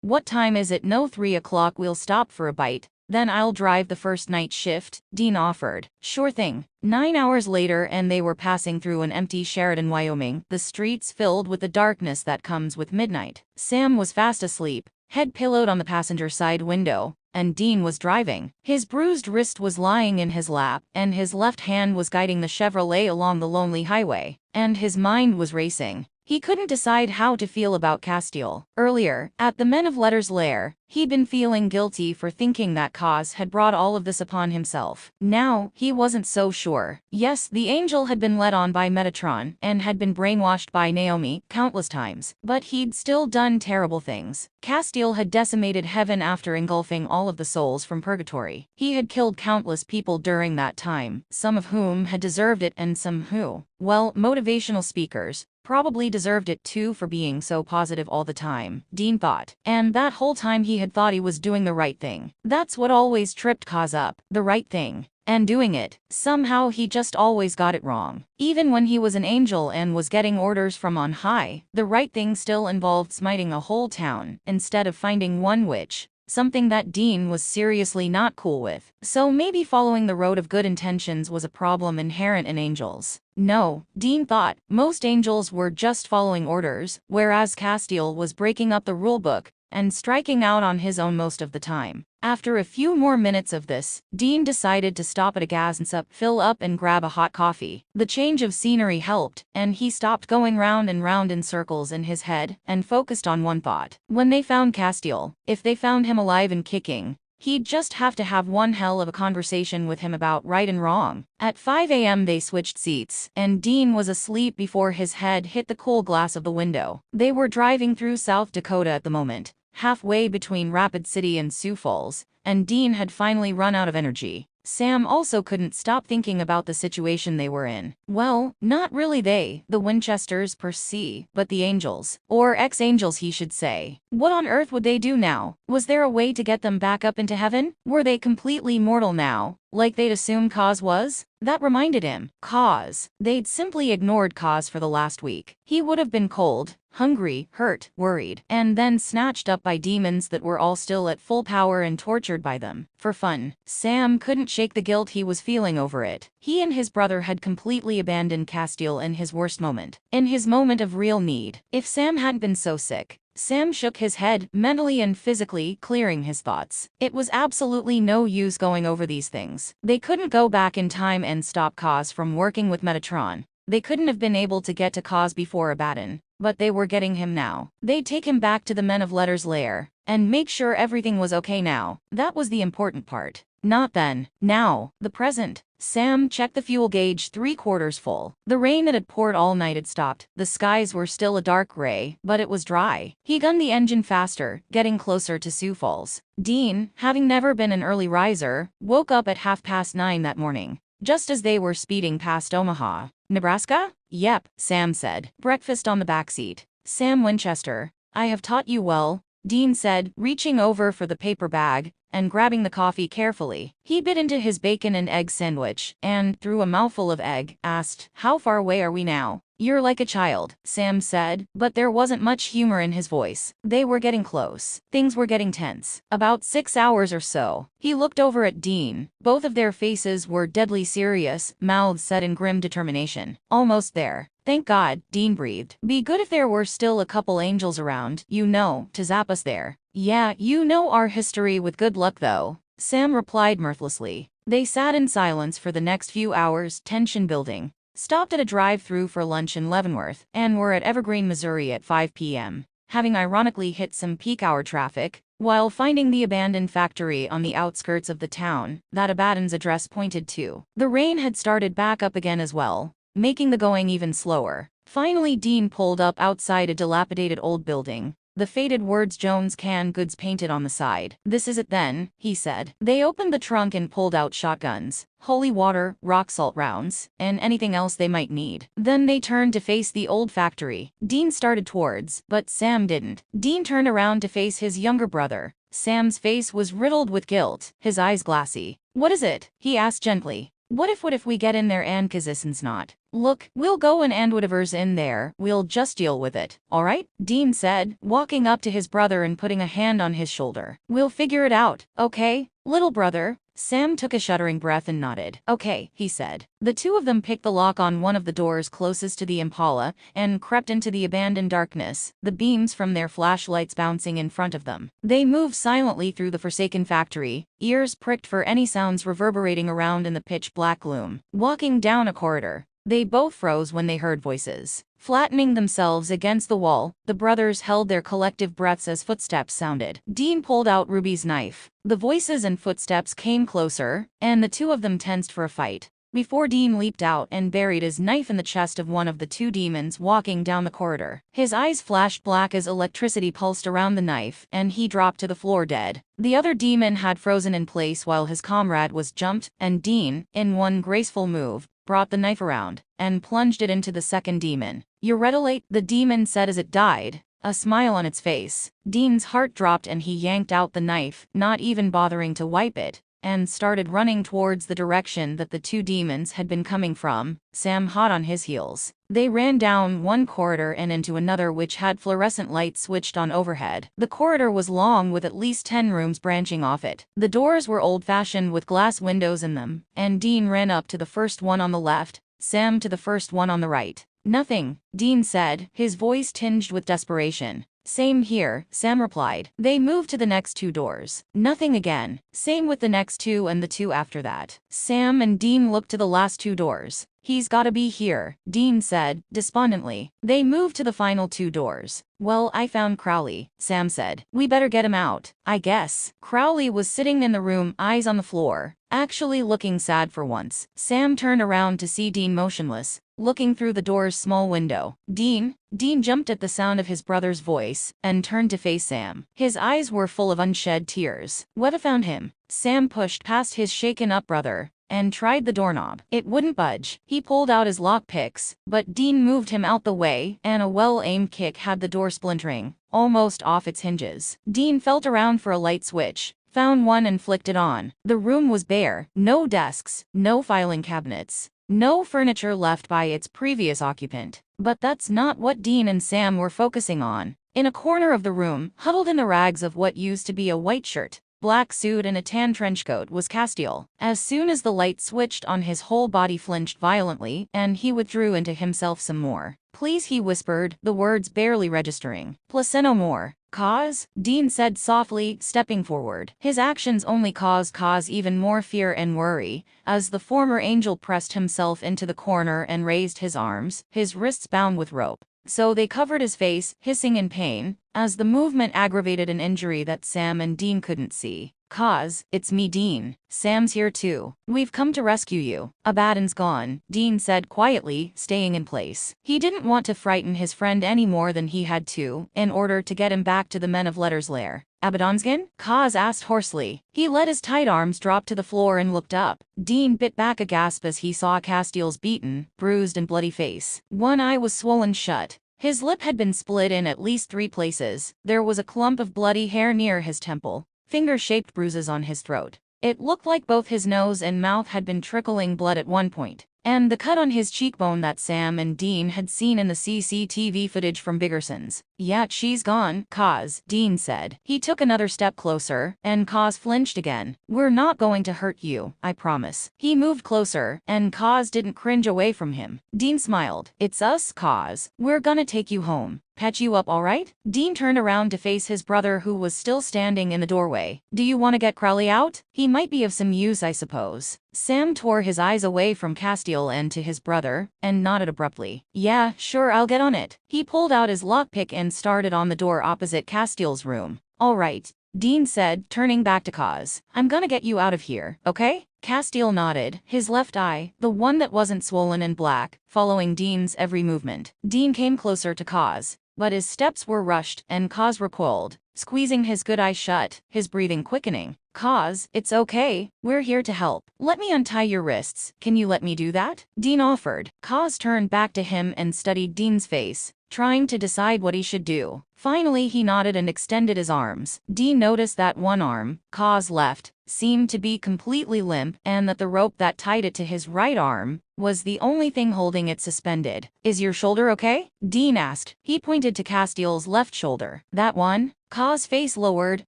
What time is it? No, 3 o'clock. We'll stop for a bite. Then I'll drive the first night shift, Dean offered. Sure thing. 9 hours later and they were passing through an empty Sheridan, Wyoming, the streets filled with the darkness that comes with midnight. Sam was fast asleep, head pillowed on the passenger side window, and Dean was driving. His bruised wrist was lying in his lap, and his left hand was guiding the Chevrolet along the lonely highway. And his mind was racing. He couldn't decide how to feel about Castiel. Earlier, at the Men of Letters lair, he'd been feeling guilty for thinking that Cause had brought all of this upon himself. Now, he wasn't so sure. Yes, the angel had been led on by Metatron, and had been brainwashed by Naomi countless times, but he'd still done terrible things. Castiel had decimated heaven after engulfing all of the souls from purgatory. He had killed countless people during that time, some of whom had deserved it and some who, well, motivational speakers, probably deserved it too for being so positive all the time, Dean thought. And that whole time he had thought he was doing the right thing. That's what always tripped Cause up, the right thing. And doing it, somehow he just always got it wrong. Even when he was an angel and was getting orders from on high, the right thing still involved smiting a whole town, instead of finding one witch. Something that Dean was seriously not cool with. So maybe following the road of good intentions was a problem inherent in angels. No, Dean thought, most angels were just following orders, whereas Castiel was breaking up the rulebook and striking out on his own most of the time. After a few more minutes of this, Dean decided to stop at a gas stop, fill up and grab a hot coffee. The change of scenery helped, and he stopped going round and round in circles in his head and focused on one thought. When they found Castiel, if they found him alive and kicking, he'd just have to have one hell of a conversation with him about right and wrong. At 5 a.m. they switched seats, and Dean was asleep before his head hit the cool glass of the window. They were driving through South Dakota at the moment, halfway between Rapid City and Sioux Falls, and Dean had finally run out of energy. Sam also couldn't stop thinking about the situation they were in. Well, not really the Winchesters per se, but the angels. Or ex-angels he should say. What on earth would they do now? Was there a way to get them back up into heaven? Were they completely mortal now, like they'd assumed Cause was? That reminded him. Cause. They'd simply ignored Cause for the last week. He would have been cold, hungry, hurt, worried, and then snatched up by demons that were all still at full power and tortured by them. For fun. Sam couldn't shake the guilt he was feeling over it. He and his brother had completely abandoned Castiel in his worst moment. In his moment of real need. If Sam hadn't been so sick. Sam shook his head, mentally and physically clearing his thoughts. It was absolutely no use going over these things. They couldn't go back in time and stop Cause from working with Metatron. They couldn't have been able to get to Cause before Abaddon, but they were getting him now. They'd take him back to the Men of Letters lair, and make sure everything was okay now. That was the important part. Not then. Now. The present. Sam checked the fuel gauge 3/4 full. The rain that had poured all night had stopped. The skies were still a dark gray, but it was dry. He gunned the engine faster, getting closer to Sioux Falls. Dean, having never been an early riser, woke up at 9:30 that morning, just as they were speeding past Omaha, Nebraska? Yep, Sam said. Breakfast on the backseat. Sam Winchester, I have taught you well, Dean said, reaching over for the paper bag and grabbing the coffee carefully. He bit into his bacon and egg sandwich, and, through a mouthful of egg, asked, "How far away are we now?" "You're like a child," Sam said, but there wasn't much humor in his voice. They were getting close. Things were getting tense. "About 6 hours or so." He looked over at Dean. Both of their faces were deadly serious, mouths set in grim determination. "Almost there. Thank God," Dean breathed. "Be good if there were still a couple angels around, to zap us there." "Yeah, you know our history with good luck though," Sam replied mirthlessly. They sat in silence for the next few hours, tension building. Stopped at a drive-thru for lunch in Leavenworth, and were at Evergreen, Missouri at 5 p.m., having ironically hit some peak hour traffic, while finding the abandoned factory on the outskirts of the town that Abaddon's address pointed to. The rain had started back up again as well, making the going even slower. Finally, Dean pulled up outside a dilapidated old building, the faded words Jones Canned Goods painted on the side. "This is it then," he said. They opened the trunk and pulled out shotguns, holy water, rock salt rounds, and anything else they might need. Then they turned to face the old factory. Dean started towards, but Sam didn't. Dean turned around to face his younger brother. Sam's face was riddled with guilt, his eyes glassy. "What is it?" he asked gently. What if we get in there and Kazison's not? Look, we'll go and whatever's in there, we'll just deal with it, alright?" Dean said, walking up to his brother and putting a hand on his shoulder. "We'll figure it out, okay, little brother?" Sam took a shuddering breath and nodded. "Okay," he said. The two of them picked the lock on one of the doors closest to the Impala and crept into the abandoned darkness, the beams from their flashlights bouncing in front of them. They moved silently through the forsaken factory, ears pricked for any sounds reverberating around in the pitch-black gloom. Walking down a corridor, they both froze when they heard voices. Flattening themselves against the wall, the brothers held their collective breaths as footsteps sounded. Dean pulled out Ruby's knife. The voices and footsteps came closer, and the two of them tensed for a fight. Before Dean leaped out and buried his knife in the chest of one of the two demons walking down the corridor. His eyes flashed black as electricity pulsed around the knife, and he dropped to the floor dead. The other demon had frozen in place while his comrade was jumped, and Dean, in one graceful move, brought the knife around and plunged it into the second demon. "You're late," the demon said as it died, a smile on its face. Dean's heart dropped and he yanked out the knife, not even bothering to wipe it, and started running towards the direction that the two demons had been coming from, Sam hot on his heels. They ran down one corridor and into another which had fluorescent lights switched on overhead. The corridor was long with at least 10 rooms branching off it. The doors were old-fashioned with glass windows in them, and Dean ran up to the first one on the left, Sam to the first one on the right. "Nothing," Dean said, his voice tinged with desperation. "Same here," Sam replied. They moved to the next two doors. Nothing again. Same with the next two and the two after that. Sam and Dean looked to the last two doors. "He's gotta be here," Dean said, despondently. They moved to the final two doors. "Well, I found Crowley," Sam said. "We better get him out, I guess." Crowley was sitting in the room, eyes on the floor, actually looking sad for once. Sam turned around to see Dean motionless, looking through the door's small window. "Dean?" Dean jumped at the sound of his brother's voice and turned to face Sam. His eyes were full of unshed tears. "What've found him?" Sam pushed past his shaken-up brother and tried the doorknob. It wouldn't budge. He pulled out his lockpicks, but Dean moved him out the way, and a well-aimed kick had the door splintering, almost off its hinges. Dean felt around for a light switch, found one and flicked it on. The room was bare. No desks, no filing cabinets, no furniture left by its previous occupant. But that's not what Dean and Sam were focusing on. In a corner of the room, huddled in the rags of what used to be a white shirt, black suit and a tan trenchcoat, was Castiel. As soon as the light switched on, his whole body flinched violently, and he withdrew into himself some more. "Please," he whispered, the words barely registering. "Placeno more." "Cause?" Dean said softly, stepping forward. His actions only caused even more fear and worry, as the former angel pressed himself into the corner and raised his arms, his wrists bound with rope. So they covered his face, hissing in pain, as the movement aggravated an injury that Sam and Dean couldn't see. "Cause, it's me, Dean. Sam's here too. We've come to rescue you." "Abaddon's gone," Dean said quietly, staying in place. He didn't want to frighten his friend any more than he had to, in order to get him back to the Men of Letters' lair. "Abaddon's gone?" Kaz asked hoarsely. He let his tight arms drop to the floor and looked up. Dean bit back a gasp as he saw Castiel's beaten, bruised and bloody face. One eye was swollen shut, His lip had been split in at least 3 places. There was a clump of bloody hair near his temple, finger-shaped bruises on his throat. It looked like both his nose and mouth had been trickling blood at one point. And the cut on his cheekbone that Sam and Dean had seen in the CCTV footage from Biggerson's. Yeah, she's gone, Kaz, Dean said. He took another step closer, and Kaz flinched again. We're not going to hurt you, I promise. He moved closer, and Kaz didn't cringe away from him. Dean smiled. It's us, Kaz. We're gonna take you home. Patch you up, alright? Dean turned around to face his brother who was still standing in the doorway. Do you want to get Crowley out? He might be of some use, I suppose. Sam tore his eyes away from Castiel and to his brother, and nodded abruptly. Yeah, sure, I'll get on it. He pulled out his lockpick and started on the door opposite Castiel's room. Alright, Dean said, turning back to Kaz. I'm gonna get you out of here, okay? Castiel nodded, his left eye, the one that wasn't swollen and black, following Dean's every movement. Dean came closer to Kaz, but his steps were rushed, and Kaz recoiled, squeezing his good eye shut, his breathing quickening. Kaz, it's okay, we're here to help. Let me untie your wrists. Can you let me do that? Dean offered. Kaz turned back to him and studied Dean's face, trying to decide what he should do. Finally, he nodded and extended his arms. Dean noticed that one arm, Kaz left, seemed to be completely limp, and that the rope that tied it to his right arm was the only thing holding it suspended. Is your shoulder okay? Dean asked. He pointed to Castiel's left shoulder. That one? Kaz's face lowered,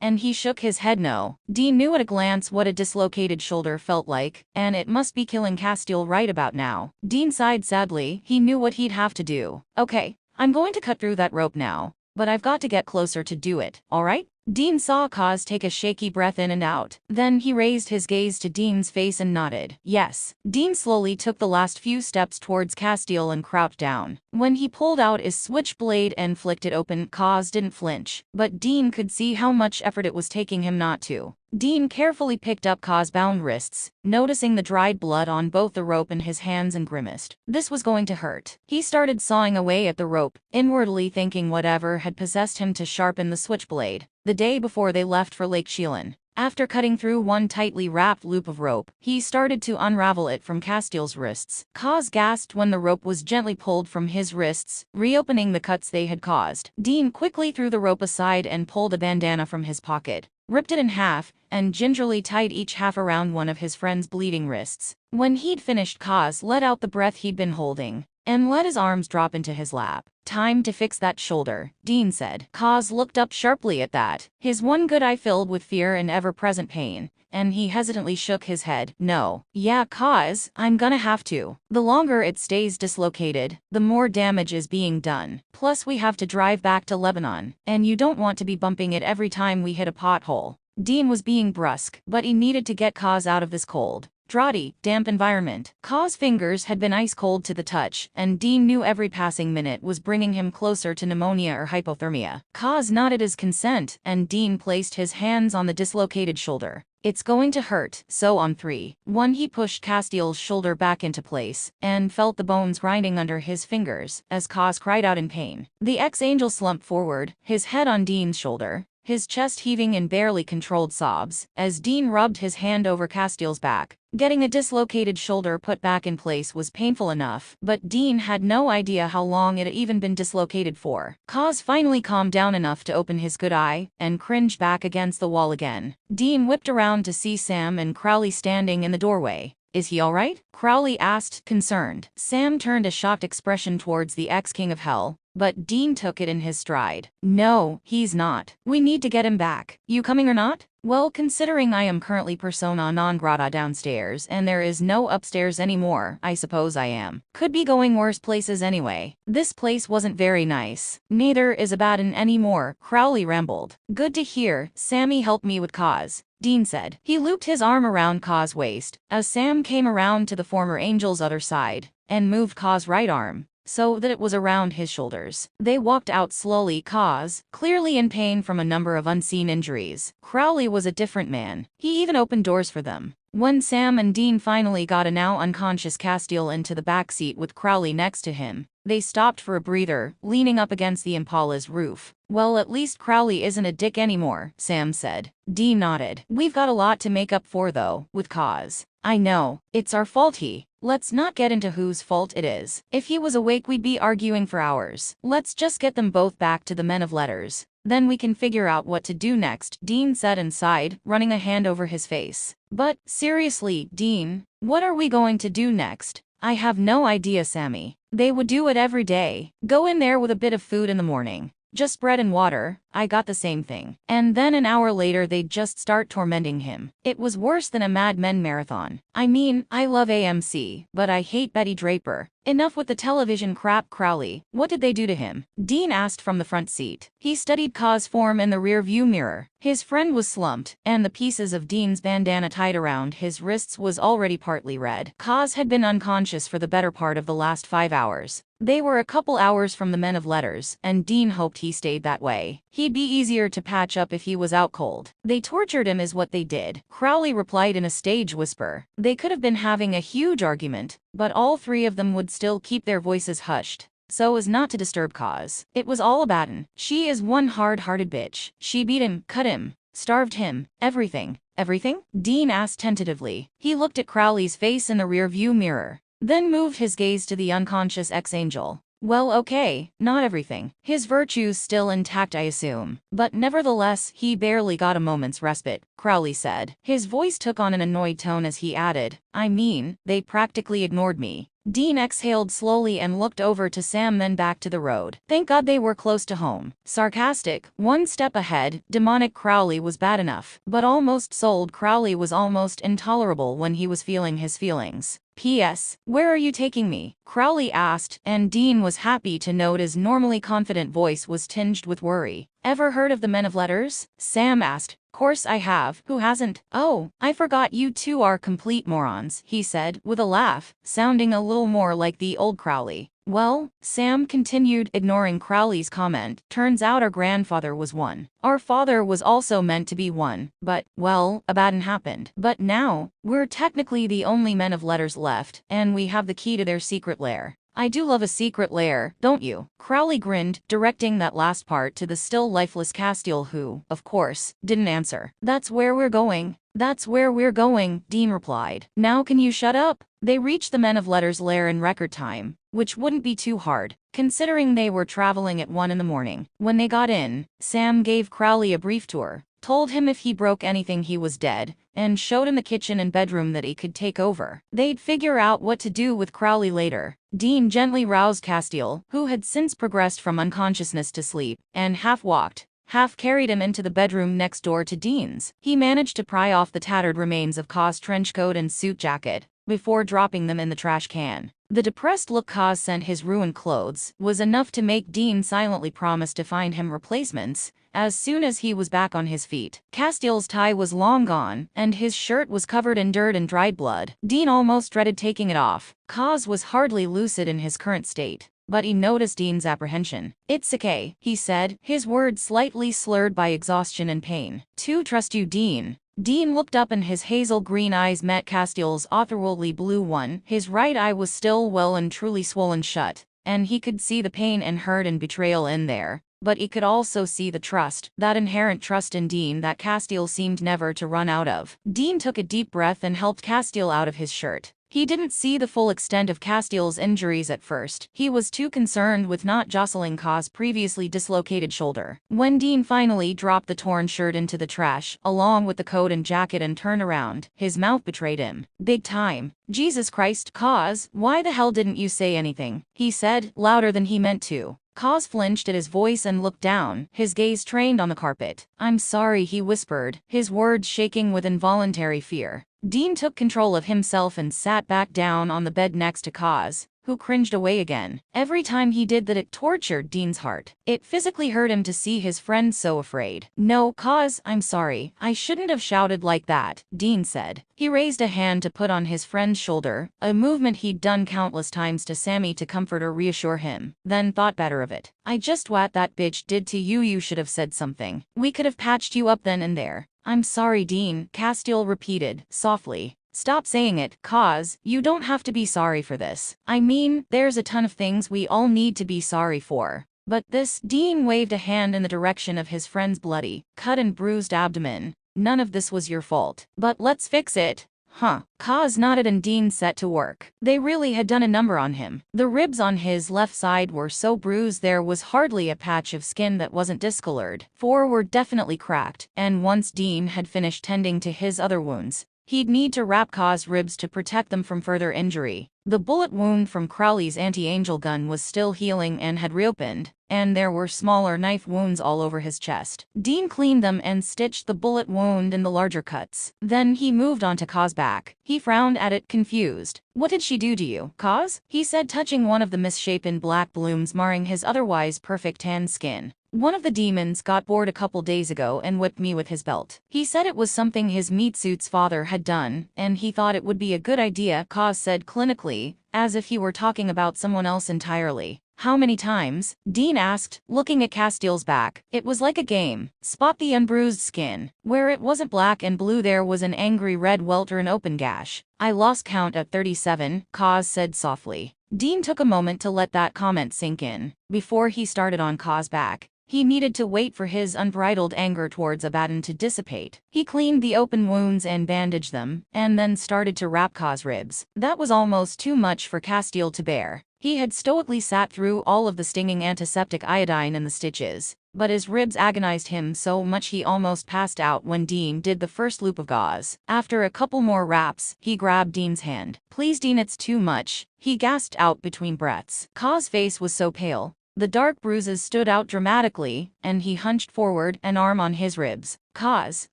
and he shook his head no. Dean knew at a glance what a dislocated shoulder felt like, and it must be killing Castiel right about now. Dean sighed sadly. He knew what he'd have to do. Okay, I'm going to cut through that rope now, but I've got to get closer to do it, alright? Dean saw Kaz take a shaky breath in and out. Then he raised his gaze to Dean's face and nodded. Yes. Dean slowly took the last few steps towards Castiel and crouched down. When he pulled out his switchblade and flicked it open, Kaz didn't flinch, but Dean could see how much effort it was taking him not to. Dean carefully picked up Kaz's bound wrists, noticing the dried blood on both the rope and his hands, and grimaced. This was going to hurt. He started sawing away at the rope, inwardly thanking whatever had possessed him to sharpen the switchblade. The day before they left for Lake Shielan, after cutting through one tightly wrapped loop of rope, he started to unravel it from Castiel's wrists. Kaz gasped when the rope was gently pulled from his wrists, reopening the cuts they had caused. Dean quickly threw the rope aside and pulled a bandana from his pocket, ripped it in half, and gingerly tied each half around one of his friend's bleeding wrists. When he'd finished, Kaz let out the breath he'd been holding, and let his arms drop into his lap. Time to fix that shoulder, Dean said. Kaz looked up sharply at that, his one good eye filled with fear and ever-present pain, and he hesitantly shook his head. No. Yeah, Kaz, I'm gonna have to. The longer it stays dislocated, the more damage is being done. Plus we have to drive back to Lebanon, and you don't want to be bumping it every time we hit a pothole. Dean was being brusque, but he needed to get Kaz out of this cold, draughty, damp environment. Kaz's fingers had been ice cold to the touch, and Dean knew every passing minute was bringing him closer to pneumonia or hypothermia. Kaz nodded his consent, and Dean placed his hands on the dislocated shoulder. It's going to hurt, so on 3. 1 he pushed Castiel's shoulder back into place, and felt the bones grinding under his fingers, as Kaz cried out in pain. The ex-angel slumped forward, his head on Dean's shoulder, his chest heaving in barely controlled sobs, as Dean rubbed his hand over Castiel's back. Getting a dislocated shoulder put back in place was painful enough, but Dean had no idea how long it had even been dislocated for. Kaz finally calmed down enough to open his good eye, and cringed back against the wall again. Dean whipped around to see Sam and Crowley standing in the doorway. Is he alright? Crowley asked, concerned. Sam turned a shocked expression towards the ex-king of hell, but Dean took it in his stride. No, he's not. We need to get him back. You coming or not? Well, considering I am currently persona non grata downstairs and there is no upstairs anymore, I suppose I am. Could be going worse places anyway. This place wasn't very nice. Neither is Abaddon anymore, Crowley rambled. Good to hear. Sammy helped me with Kaz, Dean said. He looped his arm around Kaz's waist, as Sam came around to the former angel's other side, and moved Kaz's right arm, so that it was around his shoulders. They walked out slowly, Kaz, clearly in pain from a number of unseen injuries. Crowley was a different man. He even opened doors for them. When Sam and Dean finally got a now unconscious Castiel into the backseat with Crowley next to him, they stopped for a breather, leaning up against the Impala's roof. Well, at least Crowley isn't a dick anymore, Sam said. Dean nodded. We've got a lot to make up for though, with Cause. I know. It's our fault Let's not get into whose fault it is. If he was awake we'd be arguing for hours. Let's just get them both back to the Men of Letters. Then we can figure out what to do next, Dean said and sighed, running a hand over his face. But, seriously, Dean, what are we going to do next? I have no idea, Sammy. They would do it every day. Go in there with a bit of food in the morning. Just bread and water. I got the same thing. And then an hour later they'd just start tormenting him. It was worse than a Mad Men marathon. I mean, I love AMC, but I hate Betty Draper. Enough with the television crap, Crowley. What did they do to him? Dean asked from the front seat. He studied Kaz's form in the rear view mirror. His friend was slumped, and the pieces of Dean's bandana tied around his wrists was already partly red. Kaz had been unconscious for the better part of the last 5 hours. They were a couple hours from the Men of Letters, and Dean hoped he stayed that way. He'd be easier to patch up if he was out cold. They tortured him is what they did, Crowley replied in a stage whisper. They could have been having a huge argument, but all three of them would still keep their voices hushed, so as not to disturb Kaz. It was all Abaddon. She is one hard-hearted bitch. She beat him, cut him, starved him, everything. Everything? Dean asked tentatively. He looked at Crowley's face in the rear-view mirror, then moved his gaze to the unconscious ex-angel. Well, okay, not everything. His virtues still intact, I assume. But nevertheless, he barely got a moment's respite, Crowley said. His voice took on an annoyed tone as he added, I mean, they practically ignored me. Dean exhaled slowly and looked over to Sam, then back to the road. Thank God they were close to home. Sarcastic, one step ahead, demonic Crowley was bad enough. But almost sold Crowley was almost intolerable when he was feeling his feelings. P.S. Where are you taking me? Crowley asked, and Dean was happy to note his normally confident voice was tinged with worry. Ever heard of the Men of Letters? Sam asked. Course I have. Who hasn't? Oh, I forgot you two are complete morons, he said, with a laugh, sounding a little more like the old Crowley. Well, Sam continued, ignoring Crowley's comment, turns out our grandfather was one. Our father was also meant to be one, but, well, Abaddon happened. But now, we're technically the only Men of Letters left, and we have the key to their secret lair. I do love a secret lair, don't you? Crowley grinned, directing that last part to the still lifeless Castiel who, of course, didn't answer. That's where we're going. That's where we're going, Dean replied. Now can you shut up? They reached the Men of Letters lair in record time, which wouldn't be too hard, considering they were traveling at 1 in the morning. When they got in, Sam gave Crowley a brief tour, told him if he broke anything he was dead, and showed him the kitchen and bedroom that he could take over. They'd figure out what to do with Crowley later. Dean gently roused Castiel, who had since progressed from unconsciousness to sleep, and half-walked, half-carried him into the bedroom next door to Dean's. He managed to pry off the tattered remains of Kaz's trench coat and suit jacket, before dropping them in the trash can. The depressed look Kaz sent his ruined clothes was enough to make Dean silently promise to find him replacements as soon as he was back on his feet. Castiel's tie was long gone, and his shirt was covered in dirt and dried blood. Dean almost dreaded taking it off. Kaz was hardly lucid in his current state, but he noticed Dean's apprehension. It's okay, he said, his words slightly slurred by exhaustion and pain. To trust you, Dean. Dean looked up and his hazel green eyes met Castiel's otherworldly blue one. His right eye was still well and truly swollen shut, and he could see the pain and hurt and betrayal in there. But he could also see the trust, that inherent trust in Dean that Castiel seemed never to run out of. Dean took a deep breath and helped Castiel out of his shirt. He didn't see the full extent of Castiel's injuries at first. He was too concerned with not jostling Kaz's previously dislocated shoulder. When Dean finally dropped the torn shirt into the trash, along with the coat and jacket, and turned around, his mouth betrayed him. Big time. Jesus Christ, Kaz, why the hell didn't you say anything? He said, louder than he meant to. Kaz flinched at his voice and looked down, his gaze trained on the carpet. I'm sorry, he whispered, his words shaking with involuntary fear. Dean took control of himself and sat back down on the bed next to Kaz, who cringed away again. Every time he did that, it tortured Dean's heart. It physically hurt him to see his friend so afraid. No, Kaz, I'm sorry. I shouldn't have shouted like that, Dean said. He raised a hand to put on his friend's shoulder, a movement he'd done countless times to Sammy to comfort or reassure him, then thought better of it. I just what that bitch did to you. You should have said something. We could have patched you up then and there. I'm sorry, Dean, Castiel repeated, softly. Stop saying it, Kaz. You don't have to be sorry for this. I mean, there's a ton of things we all need to be sorry for. But this, Dean waved a hand in the direction of his friend's bloody, cut and bruised abdomen. None of this was your fault. But let's fix it. Huh. Kaz nodded and Dean set to work. They really had done a number on him. The ribs on his left side were so bruised there was hardly a patch of skin that wasn't discolored. 4 were definitely cracked, and once Dean had finished tending to his other wounds, he'd need to wrap Kaz's ribs to protect them from further injury. The bullet wound from Crowley's anti-angel gun was still healing and had reopened, and there were smaller knife wounds all over his chest. Dean cleaned them and stitched the bullet wound in the larger cuts. Then he moved on to Kaz's back. He frowned at it, confused. What did she do to you, Kaz? He said, touching one of the misshapen black blooms marring his otherwise perfect tan skin. One of the demons got bored a couple days ago and whipped me with his belt. He said it was something his meat suit's father had done, and he thought it would be a good idea, Kaz said clinically, as if he were talking about someone else entirely. How many times? Dean asked, looking at Castiel's back. It was like a game. Spot the unbruised skin. Where it wasn't black and blue there was an angry red welt or an open gash. I lost count at 37, Kaz said softly. Dean took a moment to let that comment sink in. Before he started on Kaz's back, he needed to wait for his unbridled anger towards Abaddon to dissipate. He cleaned the open wounds and bandaged them, and then started to wrap Kaz's ribs. That was almost too much for Castiel to bear. He had stoically sat through all of the stinging antiseptic iodine and the stitches, but his ribs agonized him so much he almost passed out when Dean did the first loop of gauze. After a couple more wraps, he grabbed Dean's hand. Please, Dean, it's too much, he gasped out between breaths. Kaz's face was so pale. The dark bruises stood out dramatically, and he hunched forward, an arm on his ribs. Kaz,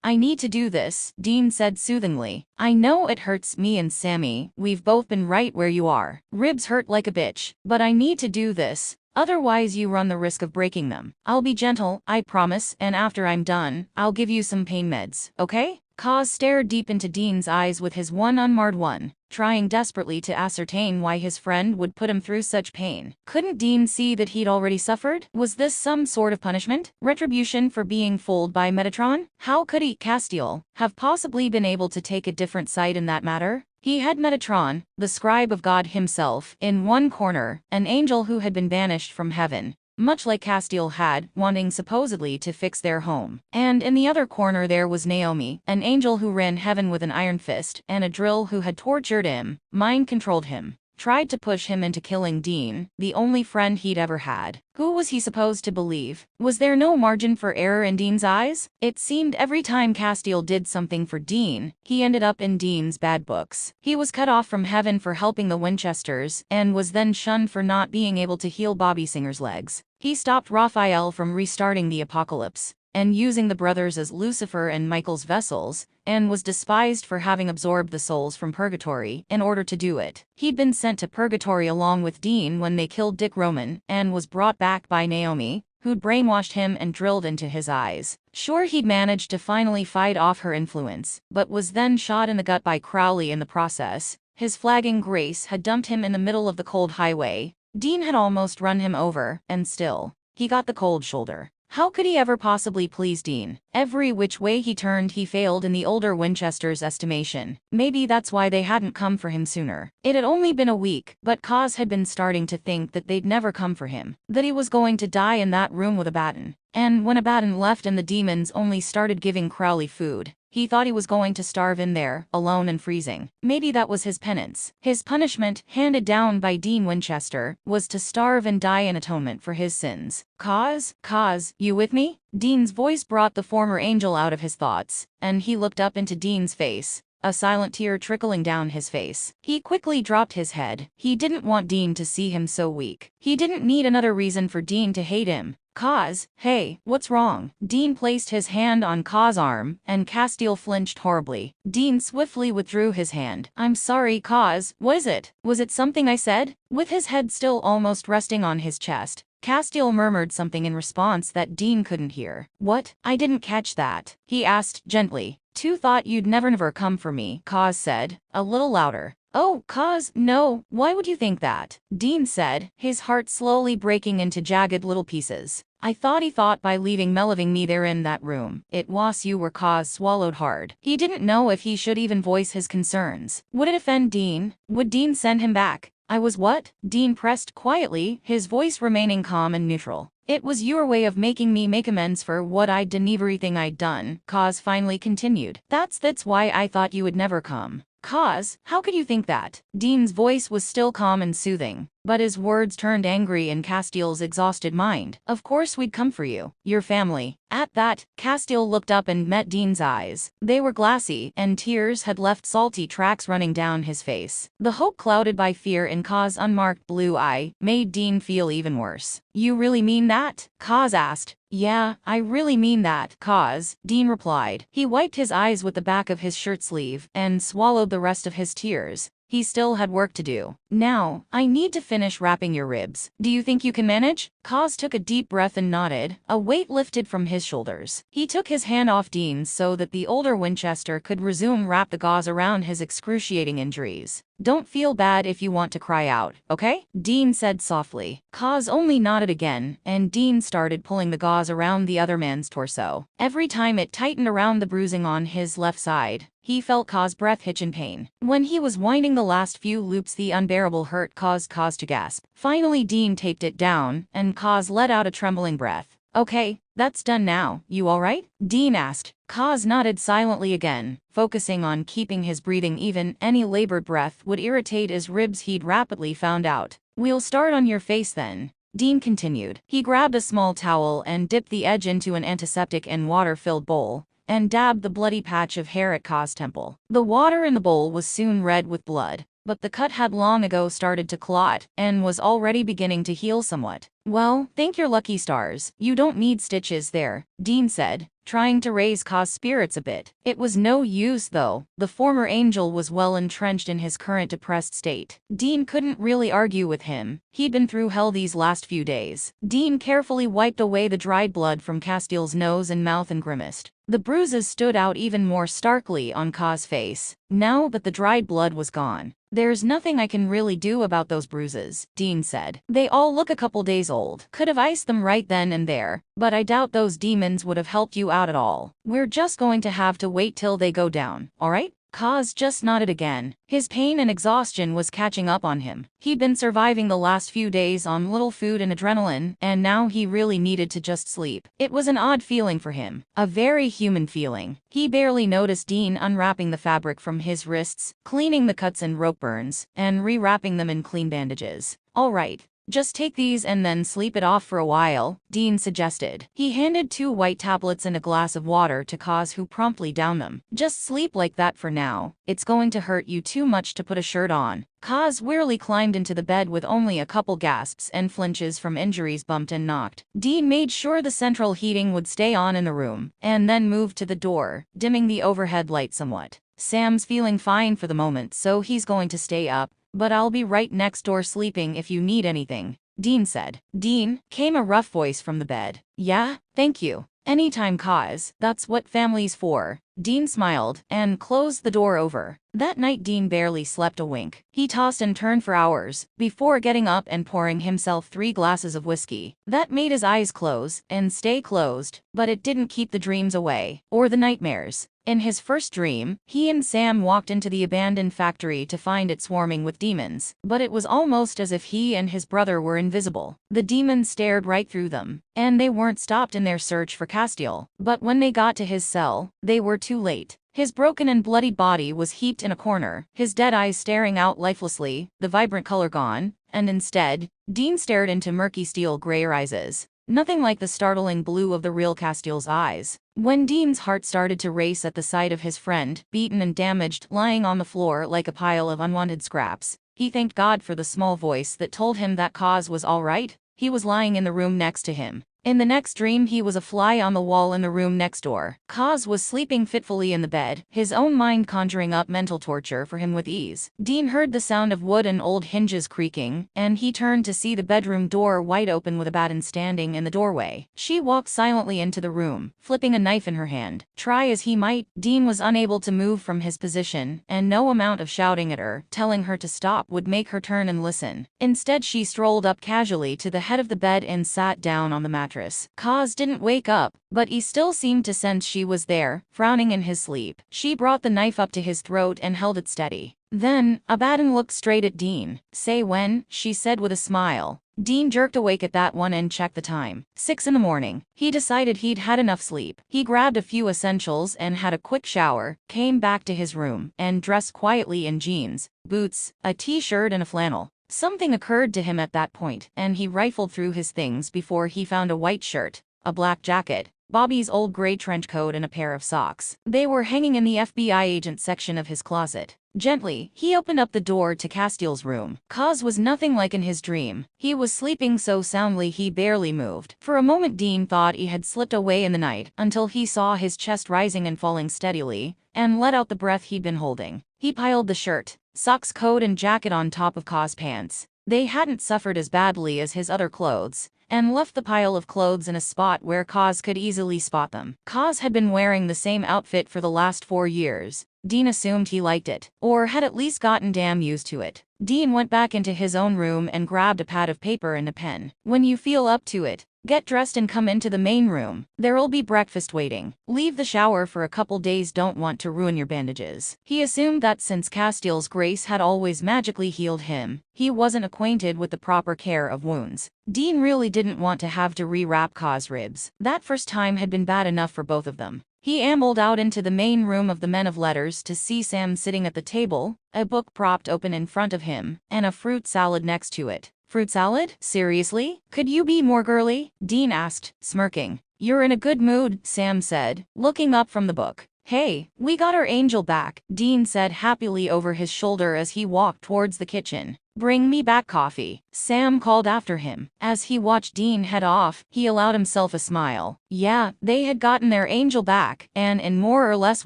I need to do this, Dean said soothingly. I know it hurts me and Sammy, we've both been right where you are. Ribs hurt like a bitch, but I need to do this. Otherwise you run the risk of breaking them. I'll be gentle, I promise, and after I'm done, I'll give you some pain meds, okay? Kaz stared deep into Dean's eyes with his one unmarred one, trying desperately to ascertain why his friend would put him through such pain. Couldn't Dean see that he'd already suffered? Was this some sort of punishment? Retribution for being fooled by Metatron? How could he, Castiel, have possibly been able to take a different side in that matter? He had Metatron, the scribe of God himself, in one corner, an angel who had been banished from heaven, much like Castiel had, wanting supposedly to fix their home. And in the other corner there was Naomi, an angel who ran heaven with an iron fist, and a drill who had tortured him, mind-controlled him, tried to push him into killing Dean, the only friend he'd ever had. Who was he supposed to believe? Was there no margin for error in Dean's eyes? It seemed every time Castiel did something for Dean, he ended up in Dean's bad books. He was cut off from heaven for helping the Winchesters, and was then shunned for not being able to heal Bobby Singer's legs. He stopped Raphael from restarting the apocalypse, and using the brothers as Lucifer and Michael's vessels, and was despised for having absorbed the souls from purgatory in order to do it. He'd been sent to purgatory along with Dean when they killed Dick Roman, and was brought back by Naomi, who'd brainwashed him and drilled into his eyes. Sure, he'd managed to finally fight off her influence, but was then shot in the gut by Crowley in the process. His flagging grace had dumped him in the middle of the cold highway. Dean had almost run him over, and still, he got the cold shoulder. How could he ever possibly please Dean? Every which way he turned he failed in the older Winchester's estimation. Maybe that's why they hadn't come for him sooner. It had only been a week, but Kaz had been starting to think that they'd never come for him. That he was going to die in that room with Abaddon. And when Abaddon left and the demons only started giving Crowley food, he thought he was going to starve in there, alone and freezing. Maybe that was his penance. His punishment, handed down by Dean Winchester, was to starve and die in atonement for his sins. Kaz, you with me? Dean's voice brought the former angel out of his thoughts, and he looked up into Dean's face, a silent tear trickling down his face. He quickly dropped his head. He didn't want Dean to see him so weak. He didn't need another reason for Dean to hate him. Kaz, hey, what's wrong? Dean placed his hand on Kaz's arm, and Castiel flinched horribly. Dean swiftly withdrew his hand. I'm sorry, Kaz, what is it? Was it something I said? With his head still almost resting on his chest, Castiel murmured something in response that Dean couldn't hear. What? I didn't catch that, he asked gently. "Two thought you'd never come for me," Kaz said, a little louder. Oh, Kaz, no, why would you think that? Dean said, his heart slowly breaking into jagged little pieces. I thought he thought by leaving me there in that room. It was you were Kaz swallowed hard. He didn't know if he should even voice his concerns. Would it offend Dean? Would Dean send him back? I was what? Dean pressed quietly, his voice remaining calm and neutral. It was your way of making me make amends for what I'd done, everything I'd done, Kaz finally continued. That's why I thought you would never come. Kaz, how could you think that? Dean's voice was still calm and soothing, but his words turned angry in Castiel's exhausted mind. Of course we'd come for you, your family. At that, Castiel looked up and met Dean's eyes. They were glassy, and tears had left salty tracks running down his face. The hope clouded by fear in Kaz's unmarked blue eye made Dean feel even worse. You really mean that? Kaz asked. Yeah, I really mean that, Kaz, Dean replied. He wiped his eyes with the back of his shirt sleeve and swallowed the rest of his tears. He still had work to do. Now, I need to finish wrapping your ribs. Do you think you can manage? Kaz took a deep breath and nodded. A weight lifted from his shoulders. He took his hand off Dean's so that the older Winchester could wrap the gauze around his excruciating injuries. Don't feel bad if you want to cry out, okay? Dean said softly. Kaz only nodded again, and Dean started pulling the gauze around the other man's torso. Every time it tightened around the bruising on his left side, he felt Kaz's breath hitch in pain. When he was winding the last few loops, the unbearable hurt caused Kaz to gasp. Finally, Dean taped it down, and Kaz let out a trembling breath. Okay, that's done now. You alright? Dean asked. Kaz nodded silently again, focusing on keeping his breathing even. Any labored breath would irritate his ribs, he'd rapidly found out. We'll start on your face then, Dean continued. He grabbed a small towel and dipped the edge into an antiseptic and water-filled bowl, and dabbed the bloody patch of hair at Kaz's temple. The water in the bowl was soon red with blood, but the cut had long ago started to clot, and was already beginning to heal somewhat. Well, thank your lucky stars, you don't need stitches there, Dean said, trying to raise Kaz's spirits a bit. It was no use though, the former angel was well entrenched in his current depressed state. Dean couldn't really argue with him, he'd been through hell these last few days. Dean carefully wiped away the dried blood from Castiel's nose and mouth and grimaced. The bruises stood out even more starkly on Kaz's face, now that the dried blood was gone. There's nothing I can really do about those bruises, Dean said. They all look a couple days old. Could have iced them right then and there, but I doubt those demons would have helped you out at all. We're just going to have to wait till they go down, alright? Kaz just nodded again. His pain and exhaustion was catching up on him. He'd been surviving the last few days on little food and adrenaline, and now he really needed to just sleep. It was an odd feeling for him, a very human feeling. He barely noticed Dean unwrapping the fabric from his wrists, cleaning the cuts and rope burns, and rewrapping them in clean bandages. All right. Just take these and then sleep it off for a while, Dean suggested. He handed 2 white tablets and a glass of water to Kaz, who promptly downed them. Just sleep like that for now. It's going to hurt you too much to put a shirt on. Kaz wearily climbed into the bed with only a couple gasps and flinches from injuries bumped and knocked. Dean made sure the central heating would stay on in the room, and then moved to the door, dimming the overhead light somewhat. Sam's feeling fine for the moment, so he's going to stay up. But I'll be right next door sleeping if you need anything, Dean said. Dean, came a rough voice from the bed. Yeah, thank you. Anytime, Kaz, that's what family's for. Dean smiled and closed the door over. That night Dean barely slept a wink. He tossed and turned for hours, before getting up and pouring himself 3 glasses of whiskey. That made his eyes close and stay closed, but it didn't keep the dreams away, or the nightmares. In his first dream, he and Sam walked into the abandoned factory to find it swarming with demons, but it was almost as if he and his brother were invisible. The demons stared right through them, and they weren't stopped in their search for Castiel. But when they got to his cell, they were too late. His broken and bloodied body was heaped in a corner, his dead eyes staring out lifelessly, the vibrant color gone, and instead, Dean stared into murky steel gray irises. Nothing like the startling blue of the real Castiel's eyes. When Dean's heart started to race at the sight of his friend, beaten and damaged, lying on the floor like a pile of unwanted scraps, he thanked God for the small voice that told him that Kaz was all right. He was lying in the room next to him. In the next dream he was a fly on the wall in the room next door. Kaz was sleeping fitfully in the bed, his own mind conjuring up mental torture for him with ease. Dean heard the sound of wood and old hinges creaking, and he turned to see the bedroom door wide open with Abaddon standing in the doorway. She walked silently into the room, flipping a knife in her hand. Try as he might, Dean was unable to move from his position, and no amount of shouting at her, telling her to stop, would make her turn and listen. Instead she strolled up casually to the head of the bed and sat down on the mattress. mattress. Kaz didn't wake up, but he still seemed to sense she was there, frowning in his sleep. She brought the knife up to his throat and held it steady. Then, Abaddon looked straight at Dean. "Say when," she said with a smile. Dean jerked awake at that one and checked the time. 6 in the morning. He decided he'd had enough sleep. He grabbed a few essentials and had a quick shower, came back to his room, and dressed quietly in jeans, boots, a t-shirt and a flannel. Something occurred to him at that point, and he rifled through his things before he found a white shirt, a black jacket, Bobby's old gray trench coat and a pair of socks. They were hanging in the FBI agent section of his closet. Gently, he opened up the door to Castiel's room. Kaz was nothing like in his dream. He was sleeping so soundly he barely moved. For a moment Dean thought he had slipped away in the night, until he saw his chest rising and falling steadily, and let out the breath he'd been holding. He piled the shirt, socks, coat and jacket on top of Kaz's pants. They hadn't suffered as badly as his other clothes, and left the pile of clothes in a spot where Kaz could easily spot them. Kaz had been wearing the same outfit for the last 4 years. Dean assumed he liked it, or had at least gotten damn used to it. Dean went back into his own room and grabbed a pad of paper and a pen. "When you feel up to it, get dressed and come into the main room. There'll be breakfast waiting. Leave the shower for a couple days, don't want to ruin your bandages." He assumed that since Castiel's grace had always magically healed him, he wasn't acquainted with the proper care of wounds. Dean really didn't want to have to re-wrap Kaz's ribs. That first time had been bad enough for both of them. He ambled out into the main room of the Men of Letters to see Sam sitting at the table, a book propped open in front of him, and a fruit salad next to it. "Fruit salad? Seriously? Could you be more girly?" Dean asked, smirking. "You're in a good mood," Sam said, looking up from the book. "Hey, we got our angel back," Dean said happily over his shoulder as he walked towards the kitchen. "Bring me back coffee," Sam called after him. As he watched Dean head off, he allowed himself a smile. Yeah, they had gotten their angel back, and in more or less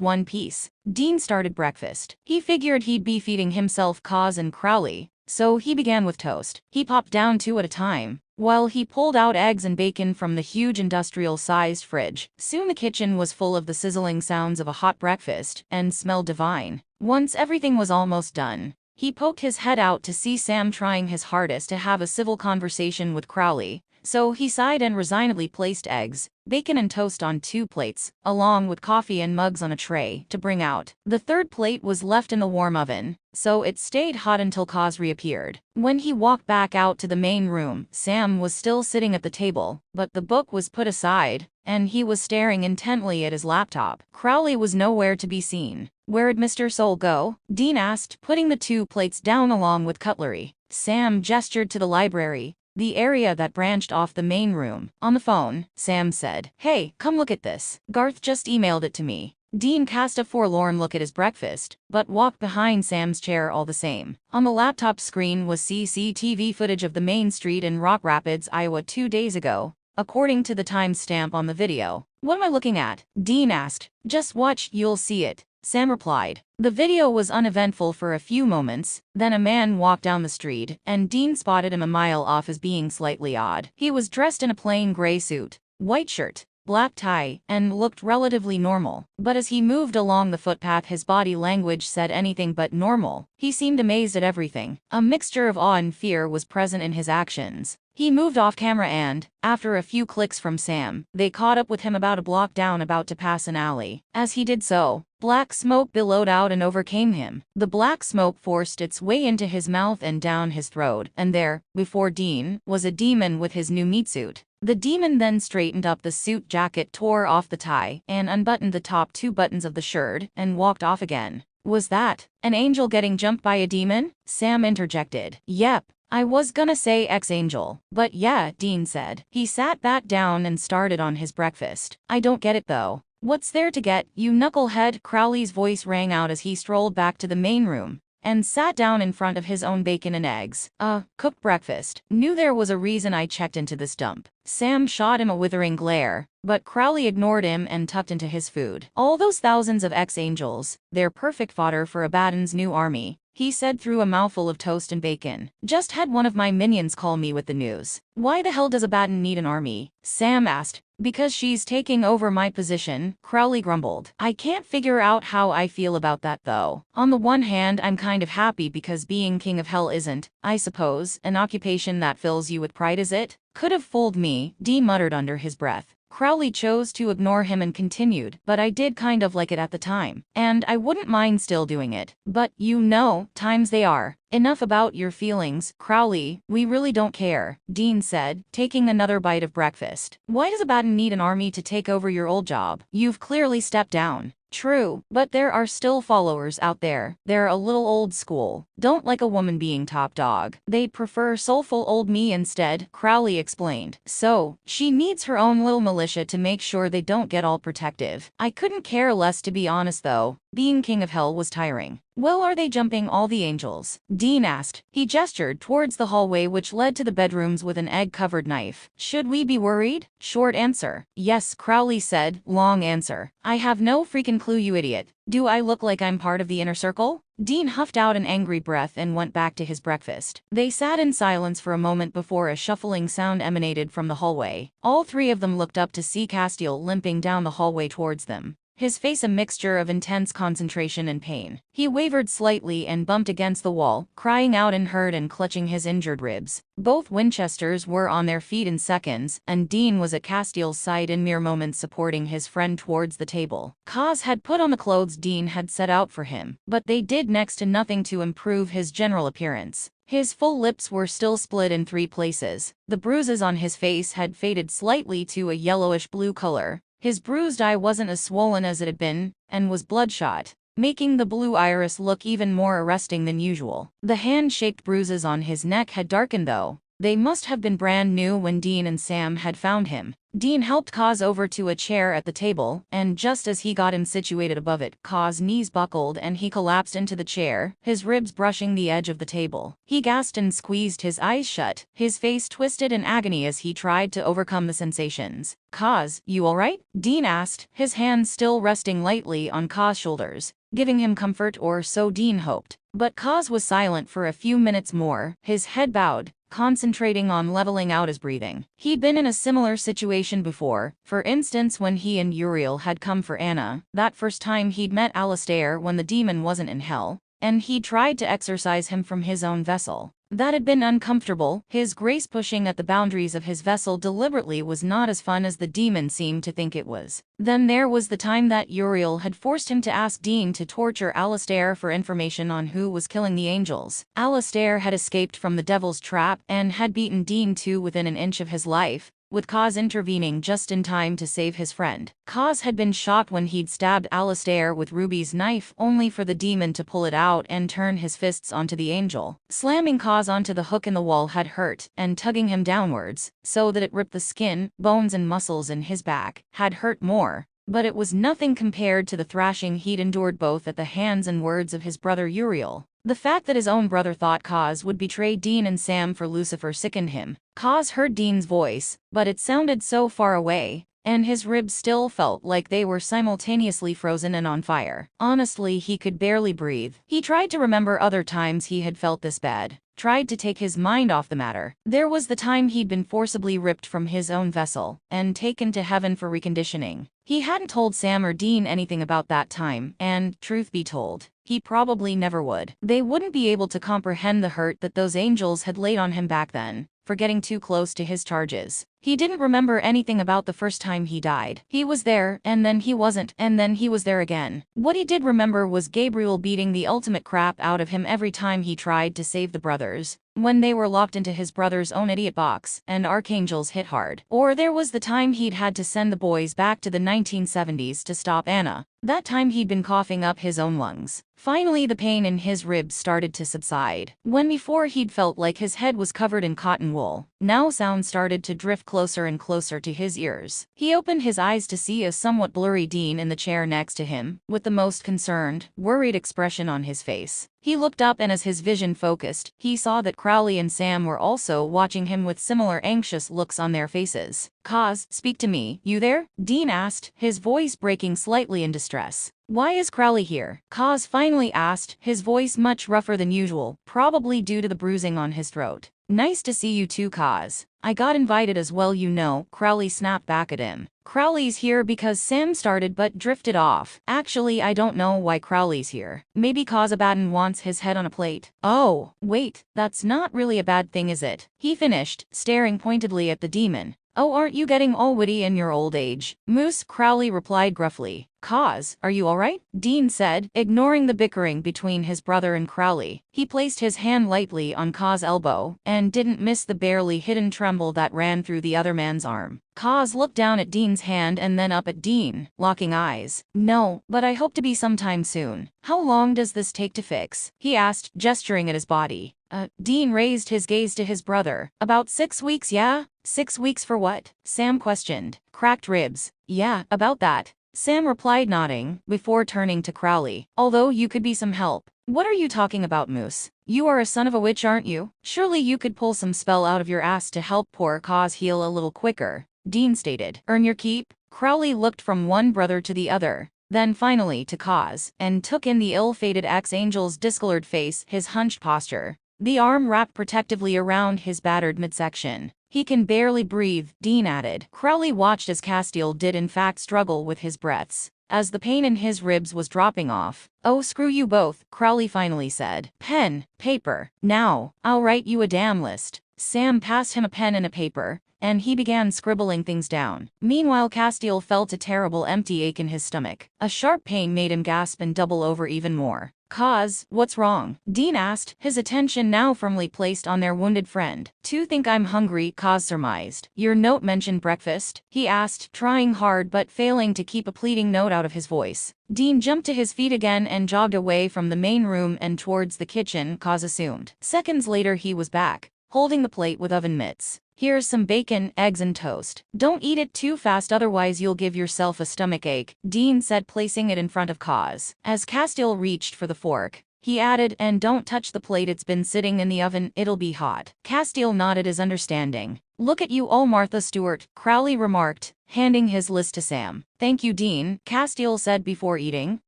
one piece. Dean started breakfast. He figured he'd be feeding himself, Kaz and Crowley, so he began with toast. He popped down 2 at a time, while he pulled out eggs and bacon from the huge industrial-sized fridge. Soon the kitchen was full of the sizzling sounds of a hot breakfast, and smelled divine. Once everything was almost done, he poked his head out to see Sam trying his hardest to have a civil conversation with Crowley, so he sighed and resignedly placed eggs, bacon and toast on 2 plates, along with coffee and mugs on a tray, to bring out. The 3rd plate was left in the warm oven, so it stayed hot until Kaz reappeared. When he walked back out to the main room, Sam was still sitting at the table, but the book was put aside, and he was staring intently at his laptop. Crowley was nowhere to be seen. "Where'd Mr. Soul go?" Dean asked, putting the 2 plates down along with cutlery. Sam gestured to the library, the area that branched off the main room. "On the phone," Sam said. "Hey, come look at this. Garth just emailed it to me." Dean cast a forlorn look at his breakfast, but walked behind Sam's chair all the same. On the laptop screen was CCTV footage of the main street in Rock Rapids, Iowa 2 days ago, according to the timestamp on the video. "What am I looking at?" Dean asked. "Just watch, you'll see it," Sam replied. The video was uneventful for a few moments, then a man walked down the street, and Dean spotted him a mile off as being slightly odd. He was dressed in a plain gray suit, white shirt, black tie, and looked relatively normal. But as he moved along the footpath, his body language said anything but normal. He seemed amazed at everything. A mixture of awe and fear was present in his actions. He moved off camera and, after a few clicks from Sam, they caught up with him about a block down, about to pass an alley. As he did so, black smoke billowed out and overcame him. The black smoke forced its way into his mouth and down his throat, and there, before Dean, was a demon with his new meat suit. The demon then straightened up the suit jacket, tore off the tie, and unbuttoned the top 2 buttons of the shirt, and walked off again. "Was that an angel getting jumped by a demon?" Sam interjected. "Yep. I was gonna say ex-angel, but yeah," Dean said. He sat back down and started on his breakfast. "I don't get it though. What's there to get, you knucklehead?" Crowley's voice rang out as he strolled back to the main room and sat down in front of his own bacon and eggs. Cooked breakfast. Knew there was a reason I checked into this dump." Sam shot him a withering glare, but Crowley ignored him and tucked into his food. "All those thousands of ex-angels, they're perfect fodder for Abaddon's new army," he said through a mouthful of toast and bacon. "Just had one of my minions call me with the news." "Why the hell does Abaddon need an army?" Sam asked, Because she's taking over my position, Crowley grumbled. I can't figure out how I feel about that though. On the one hand, I'm kind of happy because being king of hell isn't, I suppose, an occupation that fills you with pride, is it? Could have fooled me, Dean muttered under his breath. Crowley chose to ignore him and continued, but I did kind of like it at the time. And I wouldn't mind still doing it. But, you know, times they are. Enough about your feelings, Crowley, we really don't care, Dean said, taking another bite of breakfast. Why does Abaddon need an army to take over your old job? You've clearly stepped down. True, but there are still followers out there. They're a little old school. Don't like a woman being top dog. They'd prefer soulful old me instead, Crowley explained. So, she needs her own little militia to make sure they don't get all protective. I couldn't care less, to be honest though. Being king of hell was tiring. Well, are they jumping all the angels? Dean asked. He gestured towards the hallway which led to the bedrooms with an egg-covered knife. Should we be worried? Short answer. Yes, Crowley said. Long answer. I have no freaking clue, you idiot. Do I look like I'm part of the inner circle? Dean huffed out an angry breath and went back to his breakfast. They sat in silence for a moment before a shuffling sound emanated from the hallway. All three of them looked up to see Castiel limping down the hallway towards them, his face a mixture of intense concentration and pain. He wavered slightly and bumped against the wall, crying out in hurt and clutching his injured ribs. Both Winchesters were on their feet in seconds, and Dean was at Castiel's side in mere moments, supporting his friend towards the table. Kaz had put on the clothes Dean had set out for him, but they did next to nothing to improve his general appearance. His full lips were still split in 3 places. The bruises on his face had faded slightly to a yellowish-blue color. His bruised eye wasn't as swollen as it had been, and was bloodshot, making the blue iris look even more arresting than usual. The hand-shaped bruises on his neck had darkened though. They must have been brand new when Dean and Sam had found him. Dean helped Kaz over to a chair at the table, and just as he got him situated above it, Kaz's knees buckled and he collapsed into the chair, his ribs brushing the edge of the table. He gasped and squeezed his eyes shut, his face twisted in agony as he tried to overcome the sensations. Kaz, you alright? Dean asked, his hands still resting lightly on Kaz's shoulders, giving him comfort, or so Dean hoped. But Kaz was silent for a few minutes more, his head bowed, concentrating on leveling out his breathing. He'd been in a similar situation before, for instance when he and Uriel had come for Anna, that first time he'd met Alistair when the demon wasn't in hell, and he tried to exorcise him from his own vessel. That had been uncomfortable. His grace pushing at the boundaries of his vessel deliberately was not as fun as the demon seemed to think it was. Then there was the time that Uriel had forced him to ask Dean to torture Alistair for information on who was killing the angels. Alistair had escaped from the devil's trap and had beaten Dean to within an inch of his life, with Kaz intervening just in time to save his friend. Kaz had been shocked when he'd stabbed Alistair with Ruby's knife, only for the demon to pull it out and turn his fists onto the angel. Slamming Kaz onto the hook in the wall had hurt, and tugging him downwards, so that it ripped the skin, bones and muscles in his back, had hurt more. But it was nothing compared to the thrashing he'd endured both at the hands and words of his brother Uriel. The fact that his own brother thought Kaz would betray Dean and Sam for Lucifer sickened him. Kaz heard Dean's voice, but it sounded so far away, and his ribs still felt like they were simultaneously frozen and on fire. Honestly, he could barely breathe. He tried to remember other times he had felt this bad, tried to take his mind off the matter. There was the time he'd been forcibly ripped from his own vessel and taken to heaven for reconditioning. He hadn't told Sam or Dean anything about that time, and, truth be told, he probably never would. They wouldn't be able to comprehend the hurt that those angels had laid on him back then, for getting too close to his charges. He didn't remember anything about the first time he died. He was there, and then he wasn't, and then he was there again. What he did remember was Gabriel beating the ultimate crap out of him every time he tried to save the brothers, when they were locked into his brother's own idiot box, and archangels hit hard. Or there was the time he'd had to send the boys back to the 1970s to stop Anna. That time he'd been coughing up his own lungs. Finally, the pain in his ribs started to subside. When before he'd felt like his head was covered in cotton wool, now sound started to drift closer and closer to his ears. He opened his eyes to see a somewhat blurry Dean in the chair next to him, with the most concerned, worried expression on his face. He looked up, and as his vision focused, he saw that Crowley and Sam were also watching him with similar anxious looks on their faces. Kaz, speak to me. You there? Dean asked, his voice breaking slightly in distress. Why is Crowley here? Kaz finally asked, his voice much rougher than usual, probably due to the bruising on his throat. Nice to see you too, Kaz. I got invited as well, you know, Crowley snapped back at him. Crowley's here because Sam started but drifted off. Actually, I don't know why Crowley's here. Maybe cause Abaddon wants his head on a plate. Oh, wait, that's not really a bad thing, is it? He finished, staring pointedly at the demon. Oh, aren't you getting all witty in your old age? Moose, Crowley replied gruffly. Kaz, are you alright? Dean said, ignoring the bickering between his brother and Crowley. He placed his hand lightly on Kaz's elbow, and didn't miss the barely hidden tremble that ran through the other man's arm. Kaz looked down at Dean's hand and then up at Dean, locking eyes. No, but I hope to be sometime soon. How long does this take to fix? He asked, gesturing at his body. Dean raised his gaze to his brother. About 6 weeks, yeah? 6 weeks for what? Sam questioned. Cracked ribs. Yeah, about that. Sam replied, nodding, before turning to Crowley. Although you could be some help. What are you talking about, Moose? You are a son of a witch, aren't you? Surely you could pull some spell out of your ass to help poor Kaz heal a little quicker, Dean stated. Earn your keep? Crowley looked from one brother to the other, then finally to Kaz, and took in the ill-fated ex-angel's discolored face, his hunched posture, the arm wrapped protectively around his battered midsection. He can barely breathe, Dean added. Crowley watched as Castiel did in fact struggle with his breaths, as the pain in his ribs was dropping off. Oh, screw you both, Crowley finally said. Pen, paper. Now, I'll write you a damn list. Sam passed him a pen and a paper, and he began scribbling things down. Meanwhile, Castiel felt a terrible empty ache in his stomach. A sharp pain made him gasp and double over even more. Kaz, what's wrong? Dean asked, his attention now firmly placed on their wounded friend. To think I'm hungry, Kaz surmised. Your note mentioned breakfast? He asked, trying hard but failing to keep a pleading note out of his voice. Dean jumped to his feet again and jogged away from the main room and towards the kitchen, Kaz assumed. Seconds later he was back, holding the plate with oven mitts. Here's some bacon, eggs and toast. Don't eat it too fast, otherwise you'll give yourself a stomachache, Dean said, placing it in front of Kaz. As Castiel reached for the fork, he added, and don't touch the plate, it's been sitting in the oven, it'll be hot. Castiel nodded his understanding. Look at you all, Martha Stewart, Crowley remarked, handing his list to Sam. Thank you, Dean, Castiel said before eating,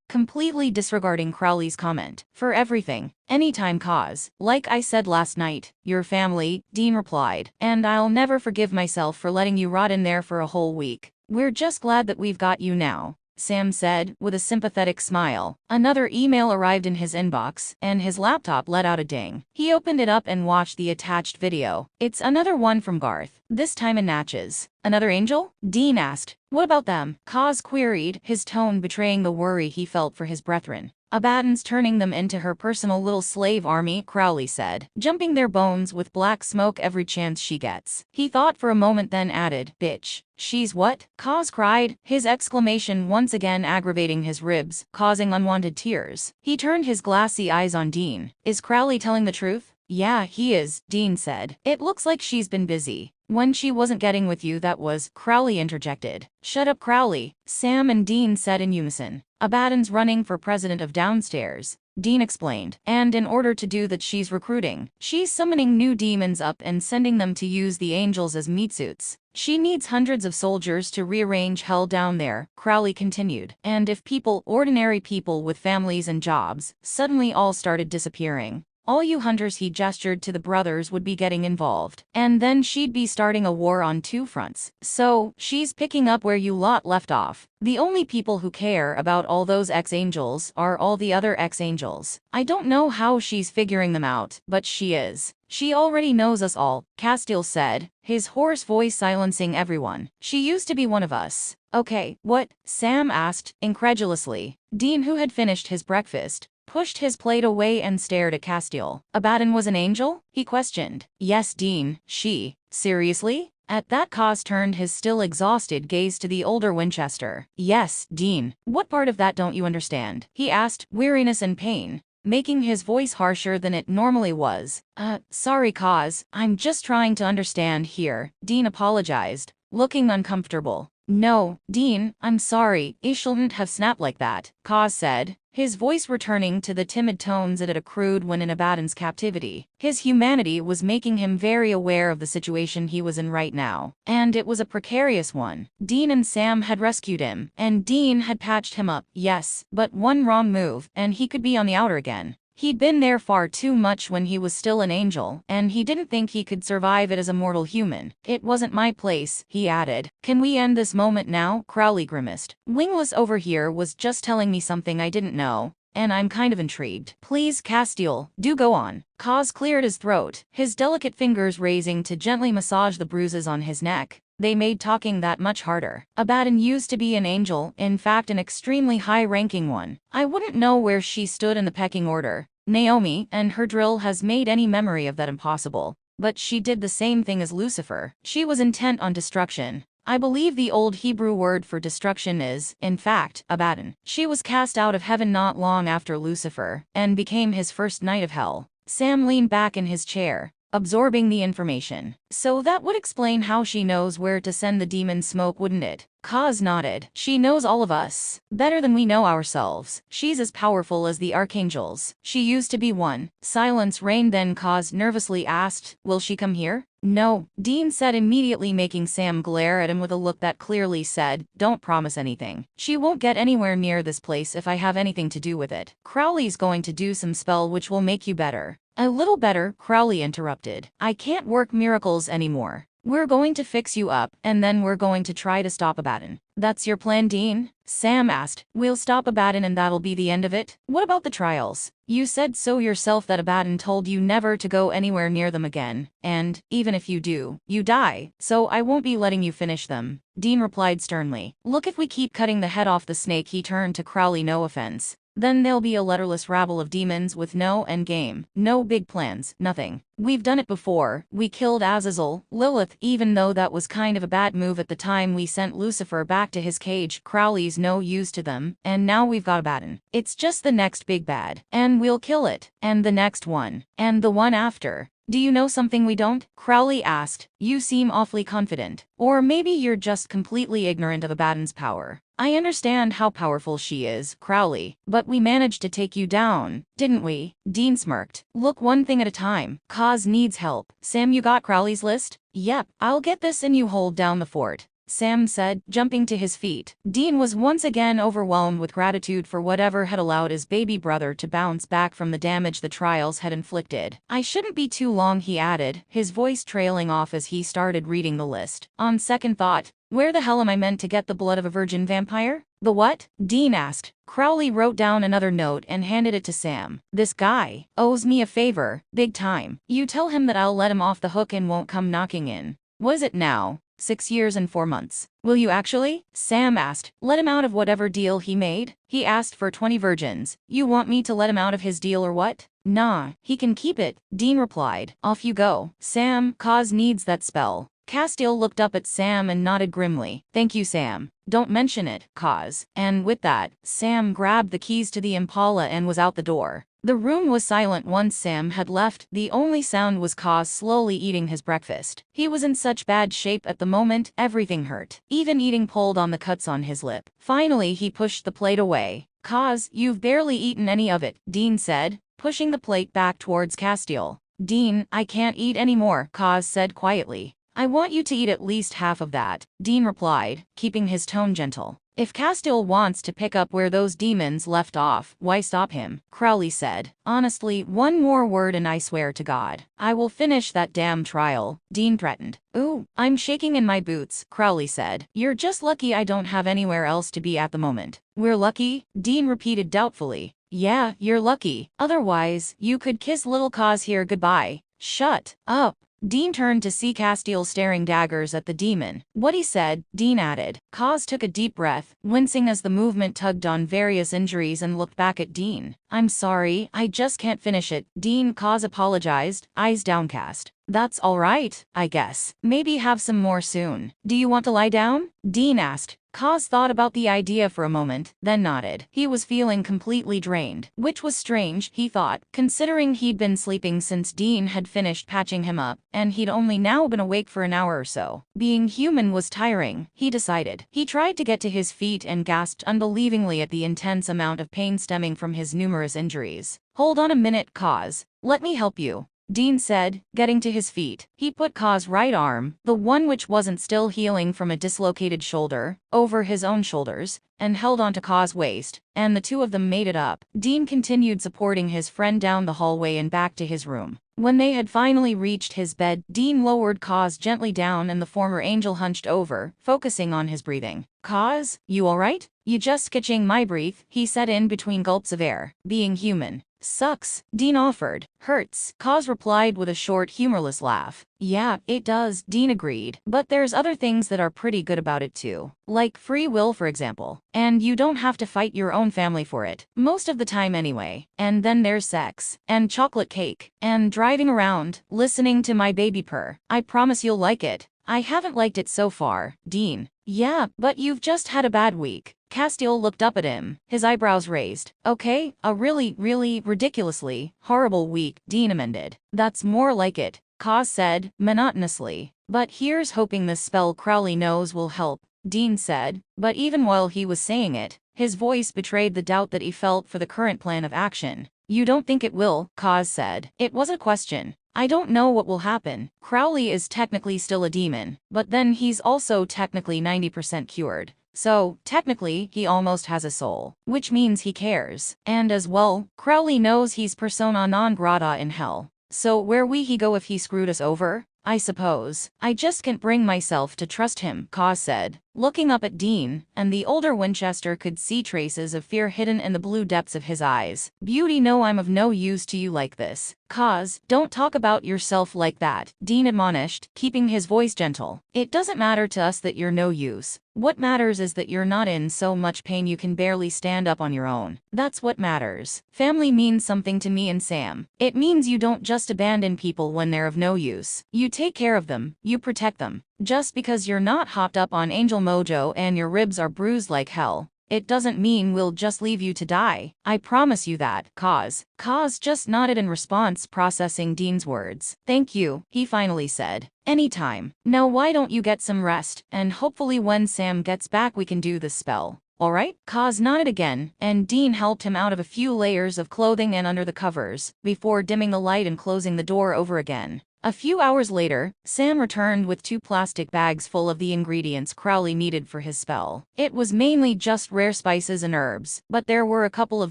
completely disregarding Crowley's comment. For everything. Anytime, Kaz. Like I said last night, your family, Dean replied. And I'll never forgive myself for letting you rot in there for a whole week. We're just glad that we've got you now, Sam said, with a sympathetic smile. Another email arrived in his inbox, and his laptop let out a ding. He opened it up and watched the attached video. It's another one from Garth, this time in Natchez. Another angel? Dean asked. What about them? Kaz queried, his tone betraying the worry he felt for his brethren. Abaddon's turning them into her personal little slave army, Crowley said, jumping their bones with black smoke every chance she gets. He thought for a moment, then added, bitch. She's what? Kaz cried, his exclamation once again aggravating his ribs, causing unwanted tears. He turned his glassy eyes on Dean. Is Crowley telling the truth? Yeah, he is, Dean said. It looks like she's been busy. When she wasn't getting with you, that was, Crowley interjected. Shut up, Crowley, Sam and Dean said in unison. Abaddon's running for president of Downstairs, Dean explained. And in order to do that, she's recruiting. She's summoning new demons up and sending them to use the angels as meat suits. She needs hundreds of soldiers to rearrange hell down there, Crowley continued. And if people, ordinary people with families and jobs, suddenly all started disappearing, all you hunters, he gestured to the brothers, would be getting involved. And then she'd be starting a war on two fronts. So, she's picking up where you lot left off. The only people who care about all those ex-angels are all the other ex-angels. I don't know how she's figuring them out, but she is. She already knows us all, Castiel said, his hoarse voice silencing everyone. She used to be one of us. Okay, what? Sam asked, incredulously. Dean, who had finished his breakfast, pushed his plate away and stared at Castiel. Abaddon was an angel? He questioned. Yes, Dean, she. Seriously? At that, Kaz turned his still exhausted gaze to the older Winchester. Yes, Dean. What part of that don't you understand? He asked, weariness and pain making his voice harsher than it normally was. Sorry, Kaz, I'm just trying to understand here, Dean apologized, looking uncomfortable. No, Dean, I'm sorry, I shouldn't have snapped like that, Kaz said, his voice returning to the timid tones it had accrued when in Abaddon's captivity. His humanity was making him very aware of the situation he was in right now, and it was a precarious one. Dean and Sam had rescued him, and Dean had patched him up, yes, but one wrong move, and he could be on the outer again. He'd been there far too much when he was still an angel, and he didn't think he could survive it as a mortal human. It wasn't my place, he added. Can we end this moment now? Crowley grimaced. Wingless over here was just telling me something I didn't know, and I'm kind of intrigued. Please, Castiel, do go on. Kaz cleared his throat, his delicate fingers raising to gently massage the bruises on his neck. They made talking that much harder. Abaddon used to be an angel, in fact an extremely high-ranking one. I wouldn't know where she stood in the pecking order. Naomi, and her drill has made any memory of that impossible. But she did the same thing as Lucifer. She was intent on destruction. I believe the old Hebrew word for destruction is, in fact, Abaddon. She was cast out of heaven not long after Lucifer, and became his first knight of hell. Sam leaned back in his chair, absorbing the information. So that would explain how she knows where to send the demon smoke, wouldn't it? Kaz nodded. She knows all of us, better than we know ourselves. She's as powerful as the archangels. She used to be one. Silence reigned, then Kaz nervously asked, will she come here? No, Dean said, immediately making Sam glare at him with a look that clearly said, don't promise anything. She won't get anywhere near this place if I have anything to do with it. Crowley's going to do some spell which will make you better. A little better, Crowley interrupted. I can't work miracles anymore. We're going to fix you up, and then we're going to try to stop Abaddon. That's your plan, Dean? Sam asked. We'll stop Abaddon and that'll be the end of it? What about the trials? You said so yourself that Abaddon told you never to go anywhere near them again, and, even if you do, you die, so I won't be letting you finish them. Dean replied sternly. Look, if we keep cutting the head off the snake, he turned to Crowley, no offense. Then there'll be a letterless rabble of demons with no end game, no big plans, nothing. We've done it before. We killed Azazel, Lilith, even though that was kind of a bad move at the time. We sent Lucifer back to his cage. Crowley's no use to them, and now we've got Abaddon. It's just the next big bad, and we'll kill it, and the next one, and the one after. Do you know something we don't? Crowley asked. You seem awfully confident. Or maybe you're just completely ignorant of Abaddon's power. I understand how powerful she is, Crowley, but we managed to take you down, didn't we? Dean smirked. Look, one thing at a time. Kaz needs help. Sam, you got Crowley's list? Yep, I'll get this and you hold down the fort, Sam said, jumping to his feet. Dean was once again overwhelmed with gratitude for whatever had allowed his baby brother to bounce back from the damage the trials had inflicted. I shouldn't be too long, he added, his voice trailing off as he started reading the list. On second thought, where the hell am I meant to get the blood of a virgin vampire? The what? Dean asked. Crowley wrote down another note and handed it to Sam. This guy owes me a favor, big time. You tell him that I'll let him off the hook and won't come knocking in. Was it now? 6 years and 4 months. Will you actually? Sam asked. Let him out of whatever deal he made? He asked for 20 virgins. You want me to let him out of his deal or what? Nah, he can keep it, Dean replied. Off you go. Sam, Kaz needs that spell. Castiel looked up at Sam and nodded grimly. Thank you, Sam. Don't mention it, Kaz. And with that, Sam grabbed the keys to the Impala and was out the door. The room was silent once Sam had left. The only sound was Kaz slowly eating his breakfast. He was in such bad shape at the moment, everything hurt. Even eating pulled on the cuts on his lip. Finally, he pushed the plate away. Kaz, you've barely eaten any of it, Dean said, pushing the plate back towards Castiel. Dean, I can't eat any more, Kaz said quietly. I want you to eat at least half of that, Dean replied, keeping his tone gentle. If Castiel wants to pick up where those demons left off, why stop him? Crowley said. Honestly, one more word and I swear to God, I will finish that damn trial, Dean threatened. Ooh, I'm shaking in my boots, Crowley said. You're just lucky I don't have anywhere else to be at the moment. We're lucky? Dean repeated doubtfully. Yeah, you're lucky. Otherwise, you could kiss little Kaz here goodbye. Shut up. Dean turned to see Castiel staring daggers at the demon. What he said, Dean added. Kaz took a deep breath, wincing as the movement tugged on various injuries and looked back at Dean. I'm sorry, I just can't finish it, Dean. Kaz apologized, eyes downcast. That's all right, I guess. Maybe have some more soon. Do you want to lie down? Dean asked. Kaz thought about the idea for a moment, then nodded. He was feeling completely drained, which was strange, he thought, considering he'd been sleeping since Dean had finished patching him up, and he'd only now been awake for an hour or so. Being human was tiring, he decided. He tried to get to his feet and gasped unbelievingly at the intense amount of pain stemming from his numerous injuries. Hold on a minute, Kaz. Let me help you. Dean said, getting to his feet. He put Ka's right arm, the one which wasn't still healing from a dislocated shoulder, over his own shoulders, and held onto Ka's waist, and the two of them made it up. Dean continued supporting his friend down the hallway and back to his room. When they had finally reached his bed, Dean lowered Kaz gently down and the former angel hunched over, focusing on his breathing. Kaz, you alright? You just sketching my breath, he said in between gulps of air. Being human sucks, Dean offered. Hurts, Kaz replied with a short, humorless laugh. Yeah, it does, Dean agreed. But there's other things that are pretty good about it too. Like free will, for example. And you don't have to fight your own family for it. Most of the time anyway. And then there's sex. And chocolate cake. And driving around, listening to my baby purr. I promise you'll like it. I haven't liked it so far, Dean. Yeah, but you've just had a bad week. Castiel looked up at him, his eyebrows raised. Okay, a really, ridiculously horrible week, Dean amended. That's more like it, Kaz said, monotonously. But here's hoping this spell Crowley knows will help, Dean said, but even while he was saying it, his voice betrayed the doubt that he felt for the current plan of action. You don't think it will, Kaz said. It was a question. I don't know what will happen. Crowley is technically still a demon, but then he's also technically 90% cured. So, technically, he almost has a soul, which means he cares. And as well, Crowley knows he's persona non grata in hell. So where will he go if he screwed us over? I suppose. I just can't bring myself to trust him, Kaz said, looking up at Dean, and the older Winchester could see traces of fear hidden in the blue depths of his eyes. Beauty, no, I'm of no use to you like this. Kaz, don't talk about yourself like that, Dean admonished, keeping his voice gentle. It doesn't matter to us that you're no use. What matters is that you're not in so much pain you can barely stand up on your own. That's what matters. Family means something to me and Sam. It means you don't just abandon people when they're of no use. You take care of them, you protect them. Just because you're not hopped up on angel mojo and your ribs are bruised like hell, it doesn't mean we'll just leave you to die. I promise you that, Kaz. Kaz just nodded in response, processing Dean's words. Thank you, he finally said. Anytime. Now why don't you get some rest, and hopefully when Sam gets back we can do this spell. Alright? Kaz nodded again, and Dean helped him out of a few layers of clothing and under the covers, before dimming the light and closing the door over again. A few hours later, Sam returned with 2 plastic bags full of the ingredients Crowley needed for his spell. It was mainly just rare spices and herbs, but there were a couple of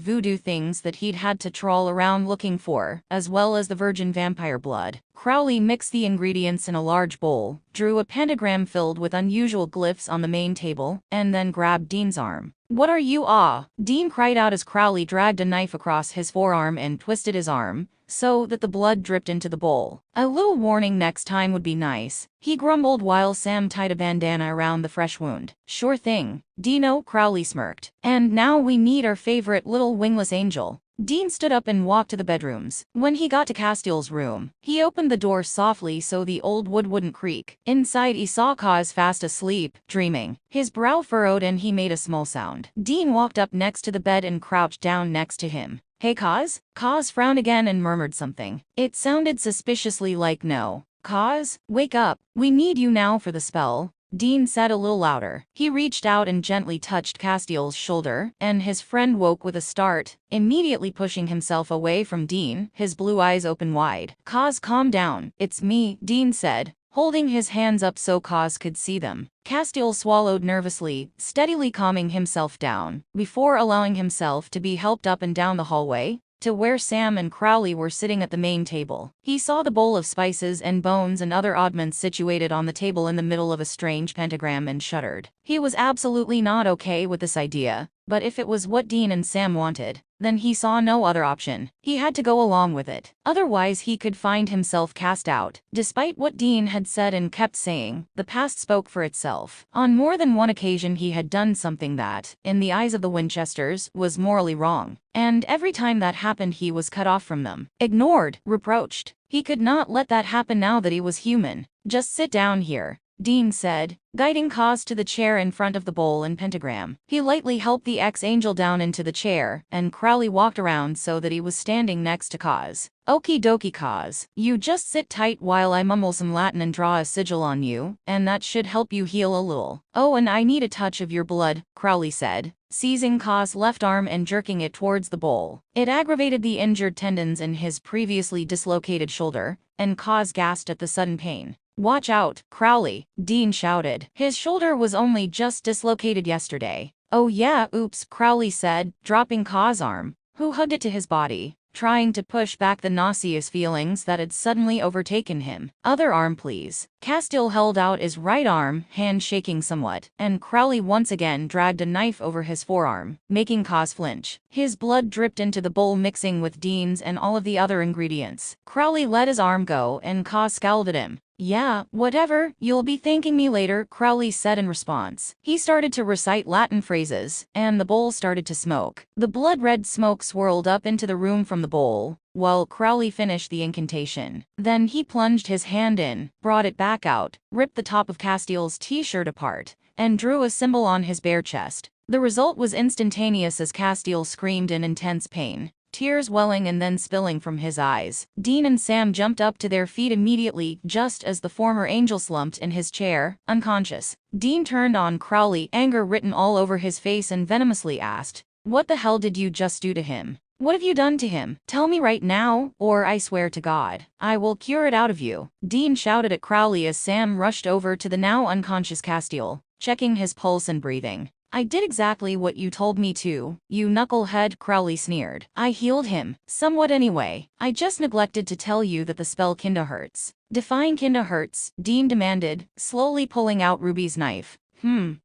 voodoo things that he'd had to trawl around looking for, as well as the virgin vampire blood. Crowley mixed the ingredients in a large bowl, drew a pentagram filled with unusual glyphs on the main table, and then grabbed Dean's arm. What are you? Ah! Dean cried out as Crowley dragged a knife across his forearm and twisted his arm, so that the blood dripped into the bowl. A little warning next time would be nice, he grumbled while Sam tied a bandana around the fresh wound. Sure thing, Dino, Crowley smirked. And now we need our favorite little wingless angel. Dean stood up and walked to the bedrooms. When he got to Castiel's room, he opened the door softly so the old wood wouldn't creak. Inside he saw Kaz fast asleep, dreaming. His brow furrowed and he made a small sound. Dean walked up next to the bed and crouched down next to him. Hey Kaz? Kaz frowned again and murmured something. It sounded suspiciously like no. Kaz, wake up. We need you now for the spell. Dean said a little louder. He reached out and gently touched Castiel's shoulder, and his friend woke with a start, immediately pushing himself away from Dean, his blue eyes open wide. Kaz, calm down. It's me, Dean said, holding his hands up so Kaz could see them. Castiel swallowed nervously, steadily calming himself down, before allowing himself to be helped up and down the hallway, to where Sam and Crowley were sitting at the main table. He saw the bowl of spices and bones and other oddments situated on the table in the middle of a strange pentagram and shuddered. He was absolutely not okay with this idea, but if it was what Dean and Sam wanted, then he saw no other option. He had to go along with it. Otherwise he could find himself cast out. Despite what Dean had said and kept saying, the past spoke for itself. On more than one occasion he had done something that, in the eyes of the Winchesters, was morally wrong. And every time that happened he was cut off from them. Ignored, reproached. He could not let that happen now that he was human. Just sit down here, Dean said, guiding Kaz to the chair in front of the bowl and pentagram. He lightly helped the ex-angel down into the chair, and Crowley walked around so that he was standing next to Kaz. Okie dokie Kaz, you just sit tight while I mumble some Latin and draw a sigil on you, and that should help you heal a little. Oh, and I need a touch of your blood, Crowley said, seizing Ka's left arm and jerking it towards the bowl. It aggravated the injured tendons in his previously dislocated shoulder, and Ka's gasped at the sudden pain. "Watch out, Crowley," Dean shouted. "His shoulder was only just dislocated yesterday." "Oh yeah, oops," Crowley said, dropping Ka's arm, who hugged it to his body, trying to push back the nauseous feelings that had suddenly overtaken him. "Other arm, please." Castile held out his right arm, hand shaking somewhat, and Crowley once again dragged a knife over his forearm, making Kaz flinch. His blood dripped into the bowl, mixing with Dean's and all of the other ingredients. Crowley let his arm go, and Kaz scowled at him. "Yeah, whatever, you'll be thanking me later," Crowley said in response. He started to recite Latin phrases, and the bowl started to smoke. The blood-red smoke swirled up into the room from the bowl, while Crowley finished the incantation. Then he plunged his hand in, brought it back out, ripped the top of Castile's t-shirt apart, and drew a symbol on his bare chest. The result was instantaneous as Castile screamed in intense pain, tears welling and then spilling from his eyes. Dean and Sam jumped up to their feet immediately, just as the former angel slumped in his chair, unconscious. Dean turned on Crowley, anger written all over his face, and venomously asked, "What the hell did you just do to him? What have you done to him? Tell me right now, or I swear to God, I will cure it out of you." Dean shouted at Crowley as Sam rushed over to the now unconscious Castile, checking his pulse and breathing. "I did exactly what you told me to, you knucklehead," Crowley sneered. "I healed him, somewhat anyway. I just neglected to tell you that the spell kinda hurts." "Define kinda hurts," Dean demanded, slowly pulling out Ruby's knife.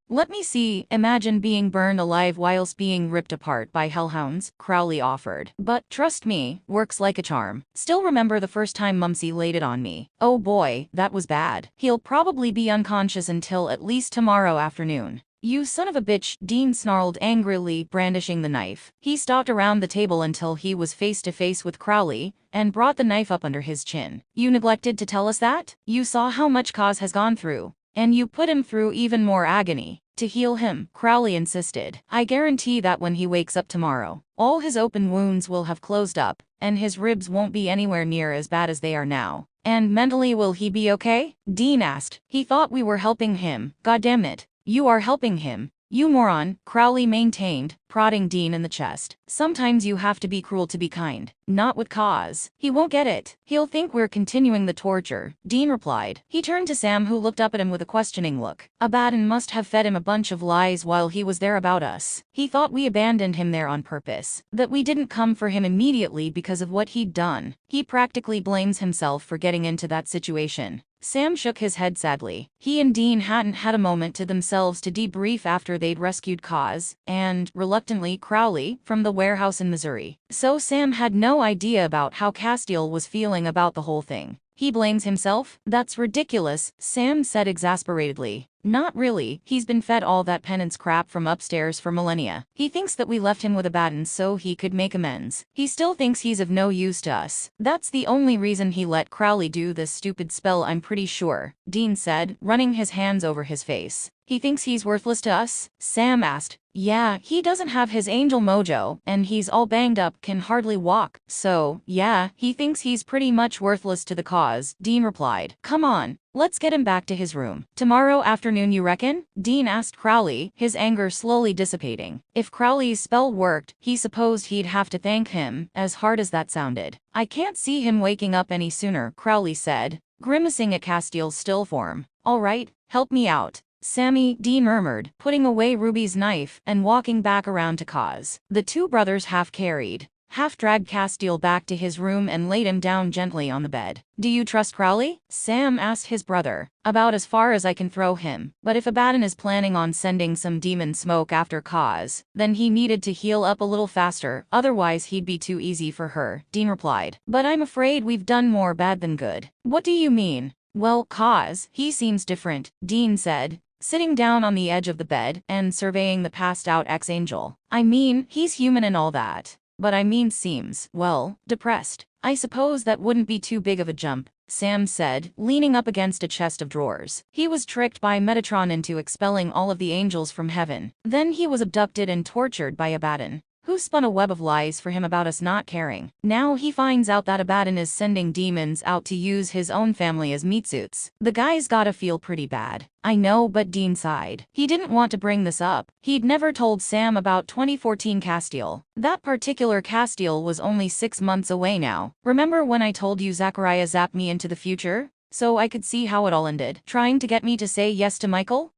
Let me see." "Imagine being burned alive whilst being ripped apart by hellhounds," Crowley offered. "But, trust me, works like a charm. Still remember the first time Mumsy laid it on me. Oh boy, that was bad. He'll probably be unconscious until at least tomorrow afternoon." "You son of a bitch," Dean snarled angrily, brandishing the knife. He stalked around the table until he was face to face with Crowley, and brought the knife up under his chin. "You neglected to tell us that? You saw how much Kaz has gone through, and you put him through even more agony. To heal him," Crowley insisted. "I guarantee that when he wakes up tomorrow, all his open wounds will have closed up, and his ribs won't be anywhere near as bad as they are now." "And mentally, will he be okay?" Dean asked. "He thought we were helping him. Goddammit. You are helping him, you moron," Crowley maintained, prodding Dean in the chest. "Sometimes you have to be cruel to be kind. Not with Kaz. He won't get it. He'll think we're continuing the torture," Dean replied. He turned to Sam, who looked up at him with a questioning look. "Abaddon must have fed him a bunch of lies while he was there about us. He thought we abandoned him there on purpose, that we didn't come for him immediately because of what he'd done. He practically blames himself for getting into that situation." Sam shook his head sadly. He and Dean hadn't had a moment to themselves to debrief after they'd rescued Kaz, and, reluctantly, Crowley, from the warehouse in Missouri. So Sam had no idea about how Castile was feeling about the whole thing. "He blames himself? That's ridiculous," Sam said exasperatedly. "Not really. He's been fed all that penance crap from upstairs for millennia. He thinks that we left him with Abaddon so he could make amends. He still thinks he's of no use to us. That's the only reason he let Crowley do this stupid spell, I'm pretty sure," Dean said, running his hands over his face. "He thinks he's worthless to us?" Sam asked. "Yeah, he doesn't have his angel mojo, and he's all banged up, can hardly walk. So, yeah, he thinks he's pretty much worthless to the cause," Dean replied. "Come on, let's get him back to his room." "Tomorrow afternoon, you reckon?" Dean asked Crowley, his anger slowly dissipating. If Crowley's spell worked, he supposed he'd have to thank him, as hard as that sounded. "I can't see him waking up any sooner," Crowley said, grimacing at Castile's still form. "All right, help me out, Sammy," Dean murmured, putting away Ruby's knife and walking back around to Kaz. The two brothers half-carried, half-dragged Castile back to his room and laid him down gently on the bed. "Do you trust Crowley?" Sam asked his brother. "About as far as I can throw him, but if Abaddon is planning on sending some demon smoke after Kaz, then he needed to heal up a little faster, otherwise he'd be too easy for her," Dean replied. "But I'm afraid we've done more bad than good." "What do you mean?" "Well, Kaz, he seems different," Dean said, sitting down on the edge of the bed and surveying the passed-out ex-angel. "I mean, he's human and all that, but I mean seems, well, depressed." "I suppose that wouldn't be too big of a jump," Sam said, leaning up against a chest of drawers. "He was tricked by Metatron into expelling all of the angels from heaven. Then he was abducted and tortured by Abaddon, Who spun a web of lies for him about us not caring? Now he finds out that Abaddon is sending demons out to use his own family as meat suits. The guy's gotta feel pretty bad. I know, but Dean sighed. He didn't want to bring this up. He'd never told Sam about 2014 Castile. That particular Castile was only 6 months away now. Remember when I told you Zachariah zapped me into the future? So I could see how it all ended. Trying to get me to say yes to Michael?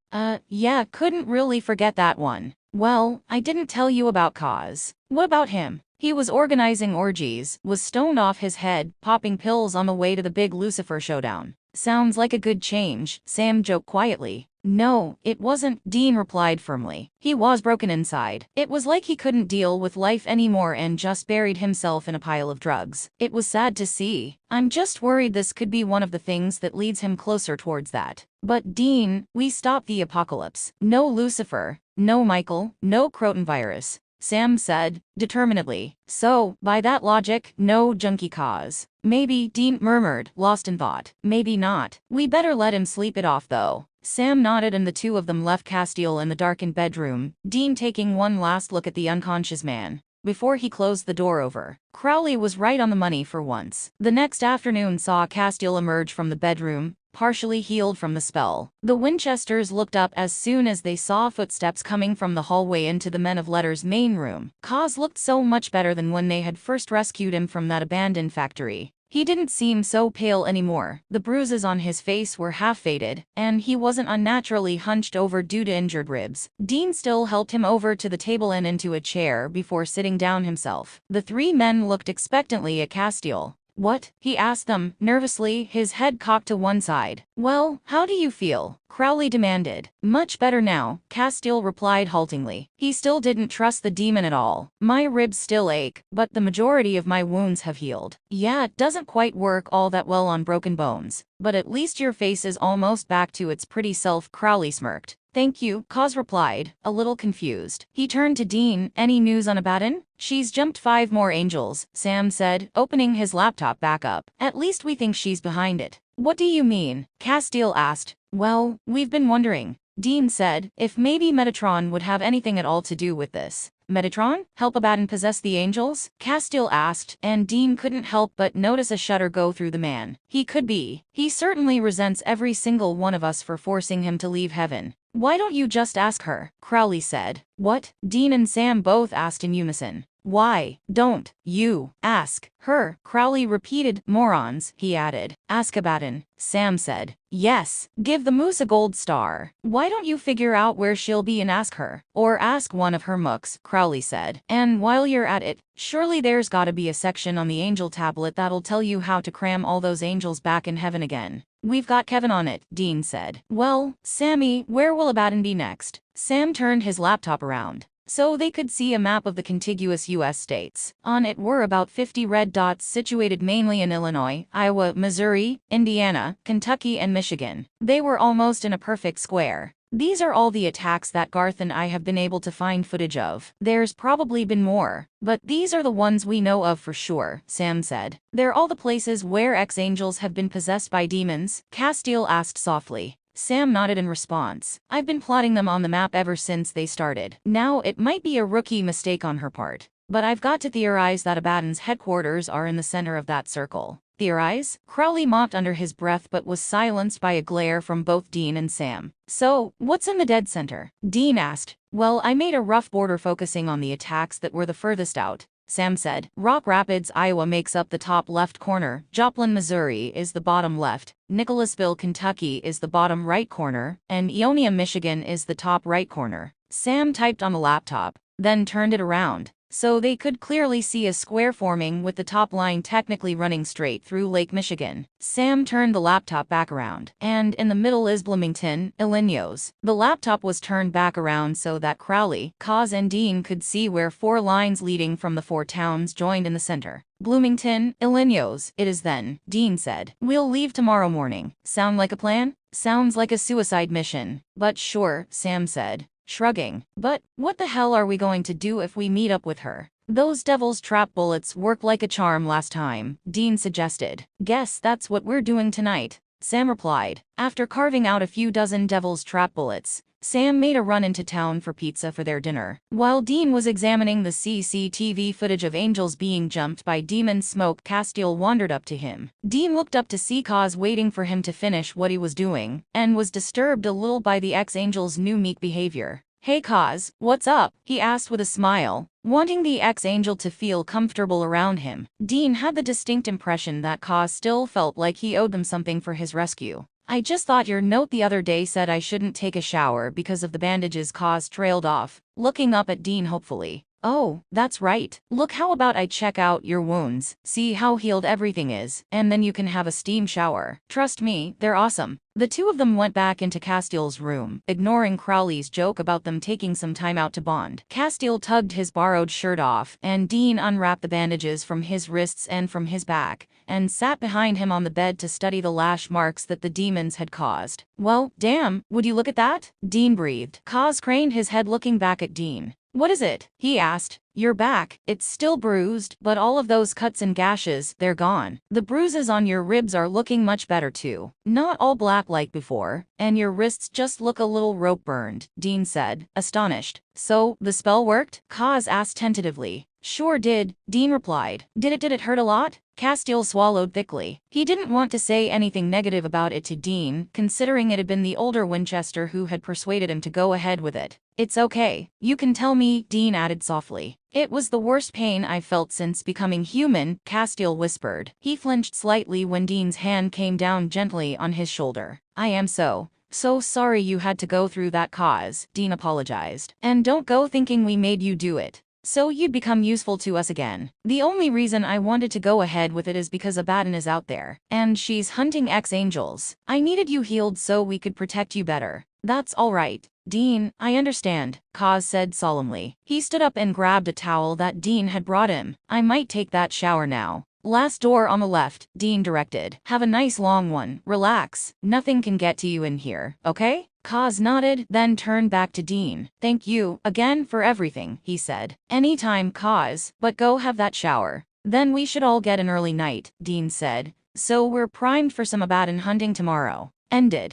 Yeah, couldn't really forget that one. Well, I didn't tell you about Kaz. What about him? He was organizing orgies, was stoned off his head, popping pills on the way to the big Lucifer showdown. Sounds like a good change, Sam joked quietly. No, it wasn't, Dean replied firmly. He was broken inside. It was like he couldn't deal with life anymore and just buried himself in a pile of drugs. It was sad to see. I'm just worried this could be one of the things that leads him closer towards that. But Dean, we stopped the apocalypse. No Lucifer, no Michael, no Croton virus, Sam said, determinedly. So, by that logic, no junkie cause. Maybe, Dean murmured, lost in thought. Maybe not. We better let him sleep it off though. Sam nodded and the two of them left Castile in the darkened bedroom, Dean taking one last look at the unconscious man before he closed the door over. Crowley was right on the money for once. The next afternoon saw Castile emerge from the bedroom, partially healed from the spell. The Winchesters looked up as soon as they saw footsteps coming from the hallway into the Men of Letters' main room. Kaz looked so much better than when they had first rescued him from that abandoned factory. He didn't seem so pale anymore. The bruises on his face were half faded, and he wasn't unnaturally hunched over due to injured ribs. Dean still helped him over to the table and into a chair before sitting down himself. The three men looked expectantly at Castile. What? He asked them, nervously, his head cocked to one side. Well, how do you feel? Crowley demanded. Much better now, Castile replied haltingly. He still didn't trust the demon at all. My ribs still ache, but the majority of my wounds have healed. Yeah, it doesn't quite work all that well on broken bones, but at least your face is almost back to its pretty self, Crowley smirked. Thank you, Kaz replied, a little confused. He turned to Dean. Any news on Abaddon? She's jumped 5 more angels, Sam said, opening his laptop back up. At least we think she's behind it. What do you mean? Castile asked. Well, we've been wondering, Dean said, if maybe Metatron would have anything at all to do with this. Metatron? Help Abaddon possess the angels? Castile asked, and Dean couldn't help but notice a shudder go through the man. He could be. He certainly resents every single one of us for forcing him to leave heaven. Why don't you just ask her? Crowley said. What? Dean and Sam both asked in unison. Why don't you ask her? Crowley repeated. Morons, he added. Ask Abaddon, Sam said. Yes, give the moose a gold star. Why don't you figure out where she'll be and ask her? Or ask one of her mooks, Crowley said. And while you're at it, surely there's gotta be a section on the angel tablet that'll tell you how to cram all those angels back in heaven again. We've got Kevin on it, Dean said. Well, Sammy, where will Abaddon be next? Sam turned his laptop around so they could see a map of the contiguous U.S. states. On it were about 50 red dots situated mainly in Illinois, Iowa, Missouri, Indiana, Kentucky, and Michigan. They were almost in a perfect square. These are all the attacks that Garth and I have been able to find footage of. There's probably been more, but these are the ones we know of for sure, Sam said. They're all the places where ex-angels have been possessed by demons? Castile asked softly. Sam nodded in response. I've been plotting them on the map ever since they started. Now, it might be a rookie mistake on her part, but I've got to theorize that Abaddon's headquarters are in the center of that circle. Theorize? Crowley mocked under his breath but was silenced by a glare from both Dean and Sam. So, what's in the dead center? Dean asked. Well, I made a rough border focusing on the attacks that were the furthest out, Sam said. Rock Rapids, Iowa makes up the top left corner, Joplin, Missouri is the bottom left, Nicholasville, Kentucky is the bottom right corner, and Ionia, Michigan is the top right corner. Sam typed on the laptop, then turned it around, so they could clearly see a square forming with the top line technically running straight through Lake Michigan. Sam turned the laptop back around, and in the middle is Bloomington, Illinois. The laptop was turned back around so that Crowley, Kaz, and Dean could see where 4 lines leading from the 4 towns joined in the center. Bloomington, Illinois, it is then, Dean said. We'll leave tomorrow morning. Sound like a plan? Sounds like a suicide mission. But sure, Sam said, shrugging. But what the hell are we going to do if we meet up with her? Those devil's trap bullets worked like a charm last time, Dean suggested. Guess that's what we're doing tonight, Sam replied. After carving out a few dozen devil's trap bullets, Sam made a run into town for pizza for their dinner. While Dean was examining the CCTV footage of angels being jumped by demon smoke, Castiel wandered up to him. Dean looked up to see Kaz waiting for him to finish what he was doing, and was disturbed a little by the ex-angel's new meek behavior. "Hey Kaz, what's up?" he asked with a smile, wanting the ex-angel to feel comfortable around him. Dean had the distinct impression that Kaz still felt like he owed them something for his rescue. "I just thought your note the other day said I shouldn't take a shower because of the bandages." Kaz trailed off, looking up at Dean hopefully. "Oh, that's right. Look, how about I check out your wounds, see how healed everything is, and then you can have a steam shower. Trust me, they're awesome." The two of them went back into Castiel's room, ignoring Crowley's joke about them taking some time out to bond. Castiel tugged his borrowed shirt off, and Dean unwrapped the bandages from his wrists and from his back, and sat behind him on the bed to study the lash marks that the demons had caused. "Well, damn, would you look at that?" Dean breathed. Kaz craned his head, looking back at Dean. "What is it?" he asked. "Your back. It's still bruised, but all of those cuts and gashes, they're gone. The bruises on your ribs are looking much better too. Not all black like before, and your wrists just look a little rope burned," Dean said, astonished. "So, the spell worked?" Kaz asked tentatively. "Sure did," Dean replied. Did it hurt a lot?" Castiel swallowed thickly. He didn't want to say anything negative about it to Dean, considering it had been the older Winchester who had persuaded him to go ahead with it. "It's okay. You can tell me," Dean added softly. "It was the worst pain I've felt since becoming human," Castiel whispered. He flinched slightly when Dean's hand came down gently on his shoulder. "I am so sorry you had to go through that." Kaz, Dean apologized. "And don't go thinking we made you do it so you'd become useful to us again. The only reason I wanted to go ahead with it is because Abaddon is out there, and she's hunting ex-angels. I needed you healed so we could protect you better." "That's all right, Dean, I understand," Kaz said solemnly. He stood up and grabbed a towel that Dean had brought him. "I might take that shower now." "Last door on the left," Dean directed. "Have a nice long one. Relax. Nothing can get to you in here, okay?" Kaz nodded, then turned back to Dean. "Thank you again for everything," he said. "Anytime, Kaz, but go have that shower. Then we should all get an early night," Dean said. "So we're primed for some Abaddon hunting tomorrow." Ended.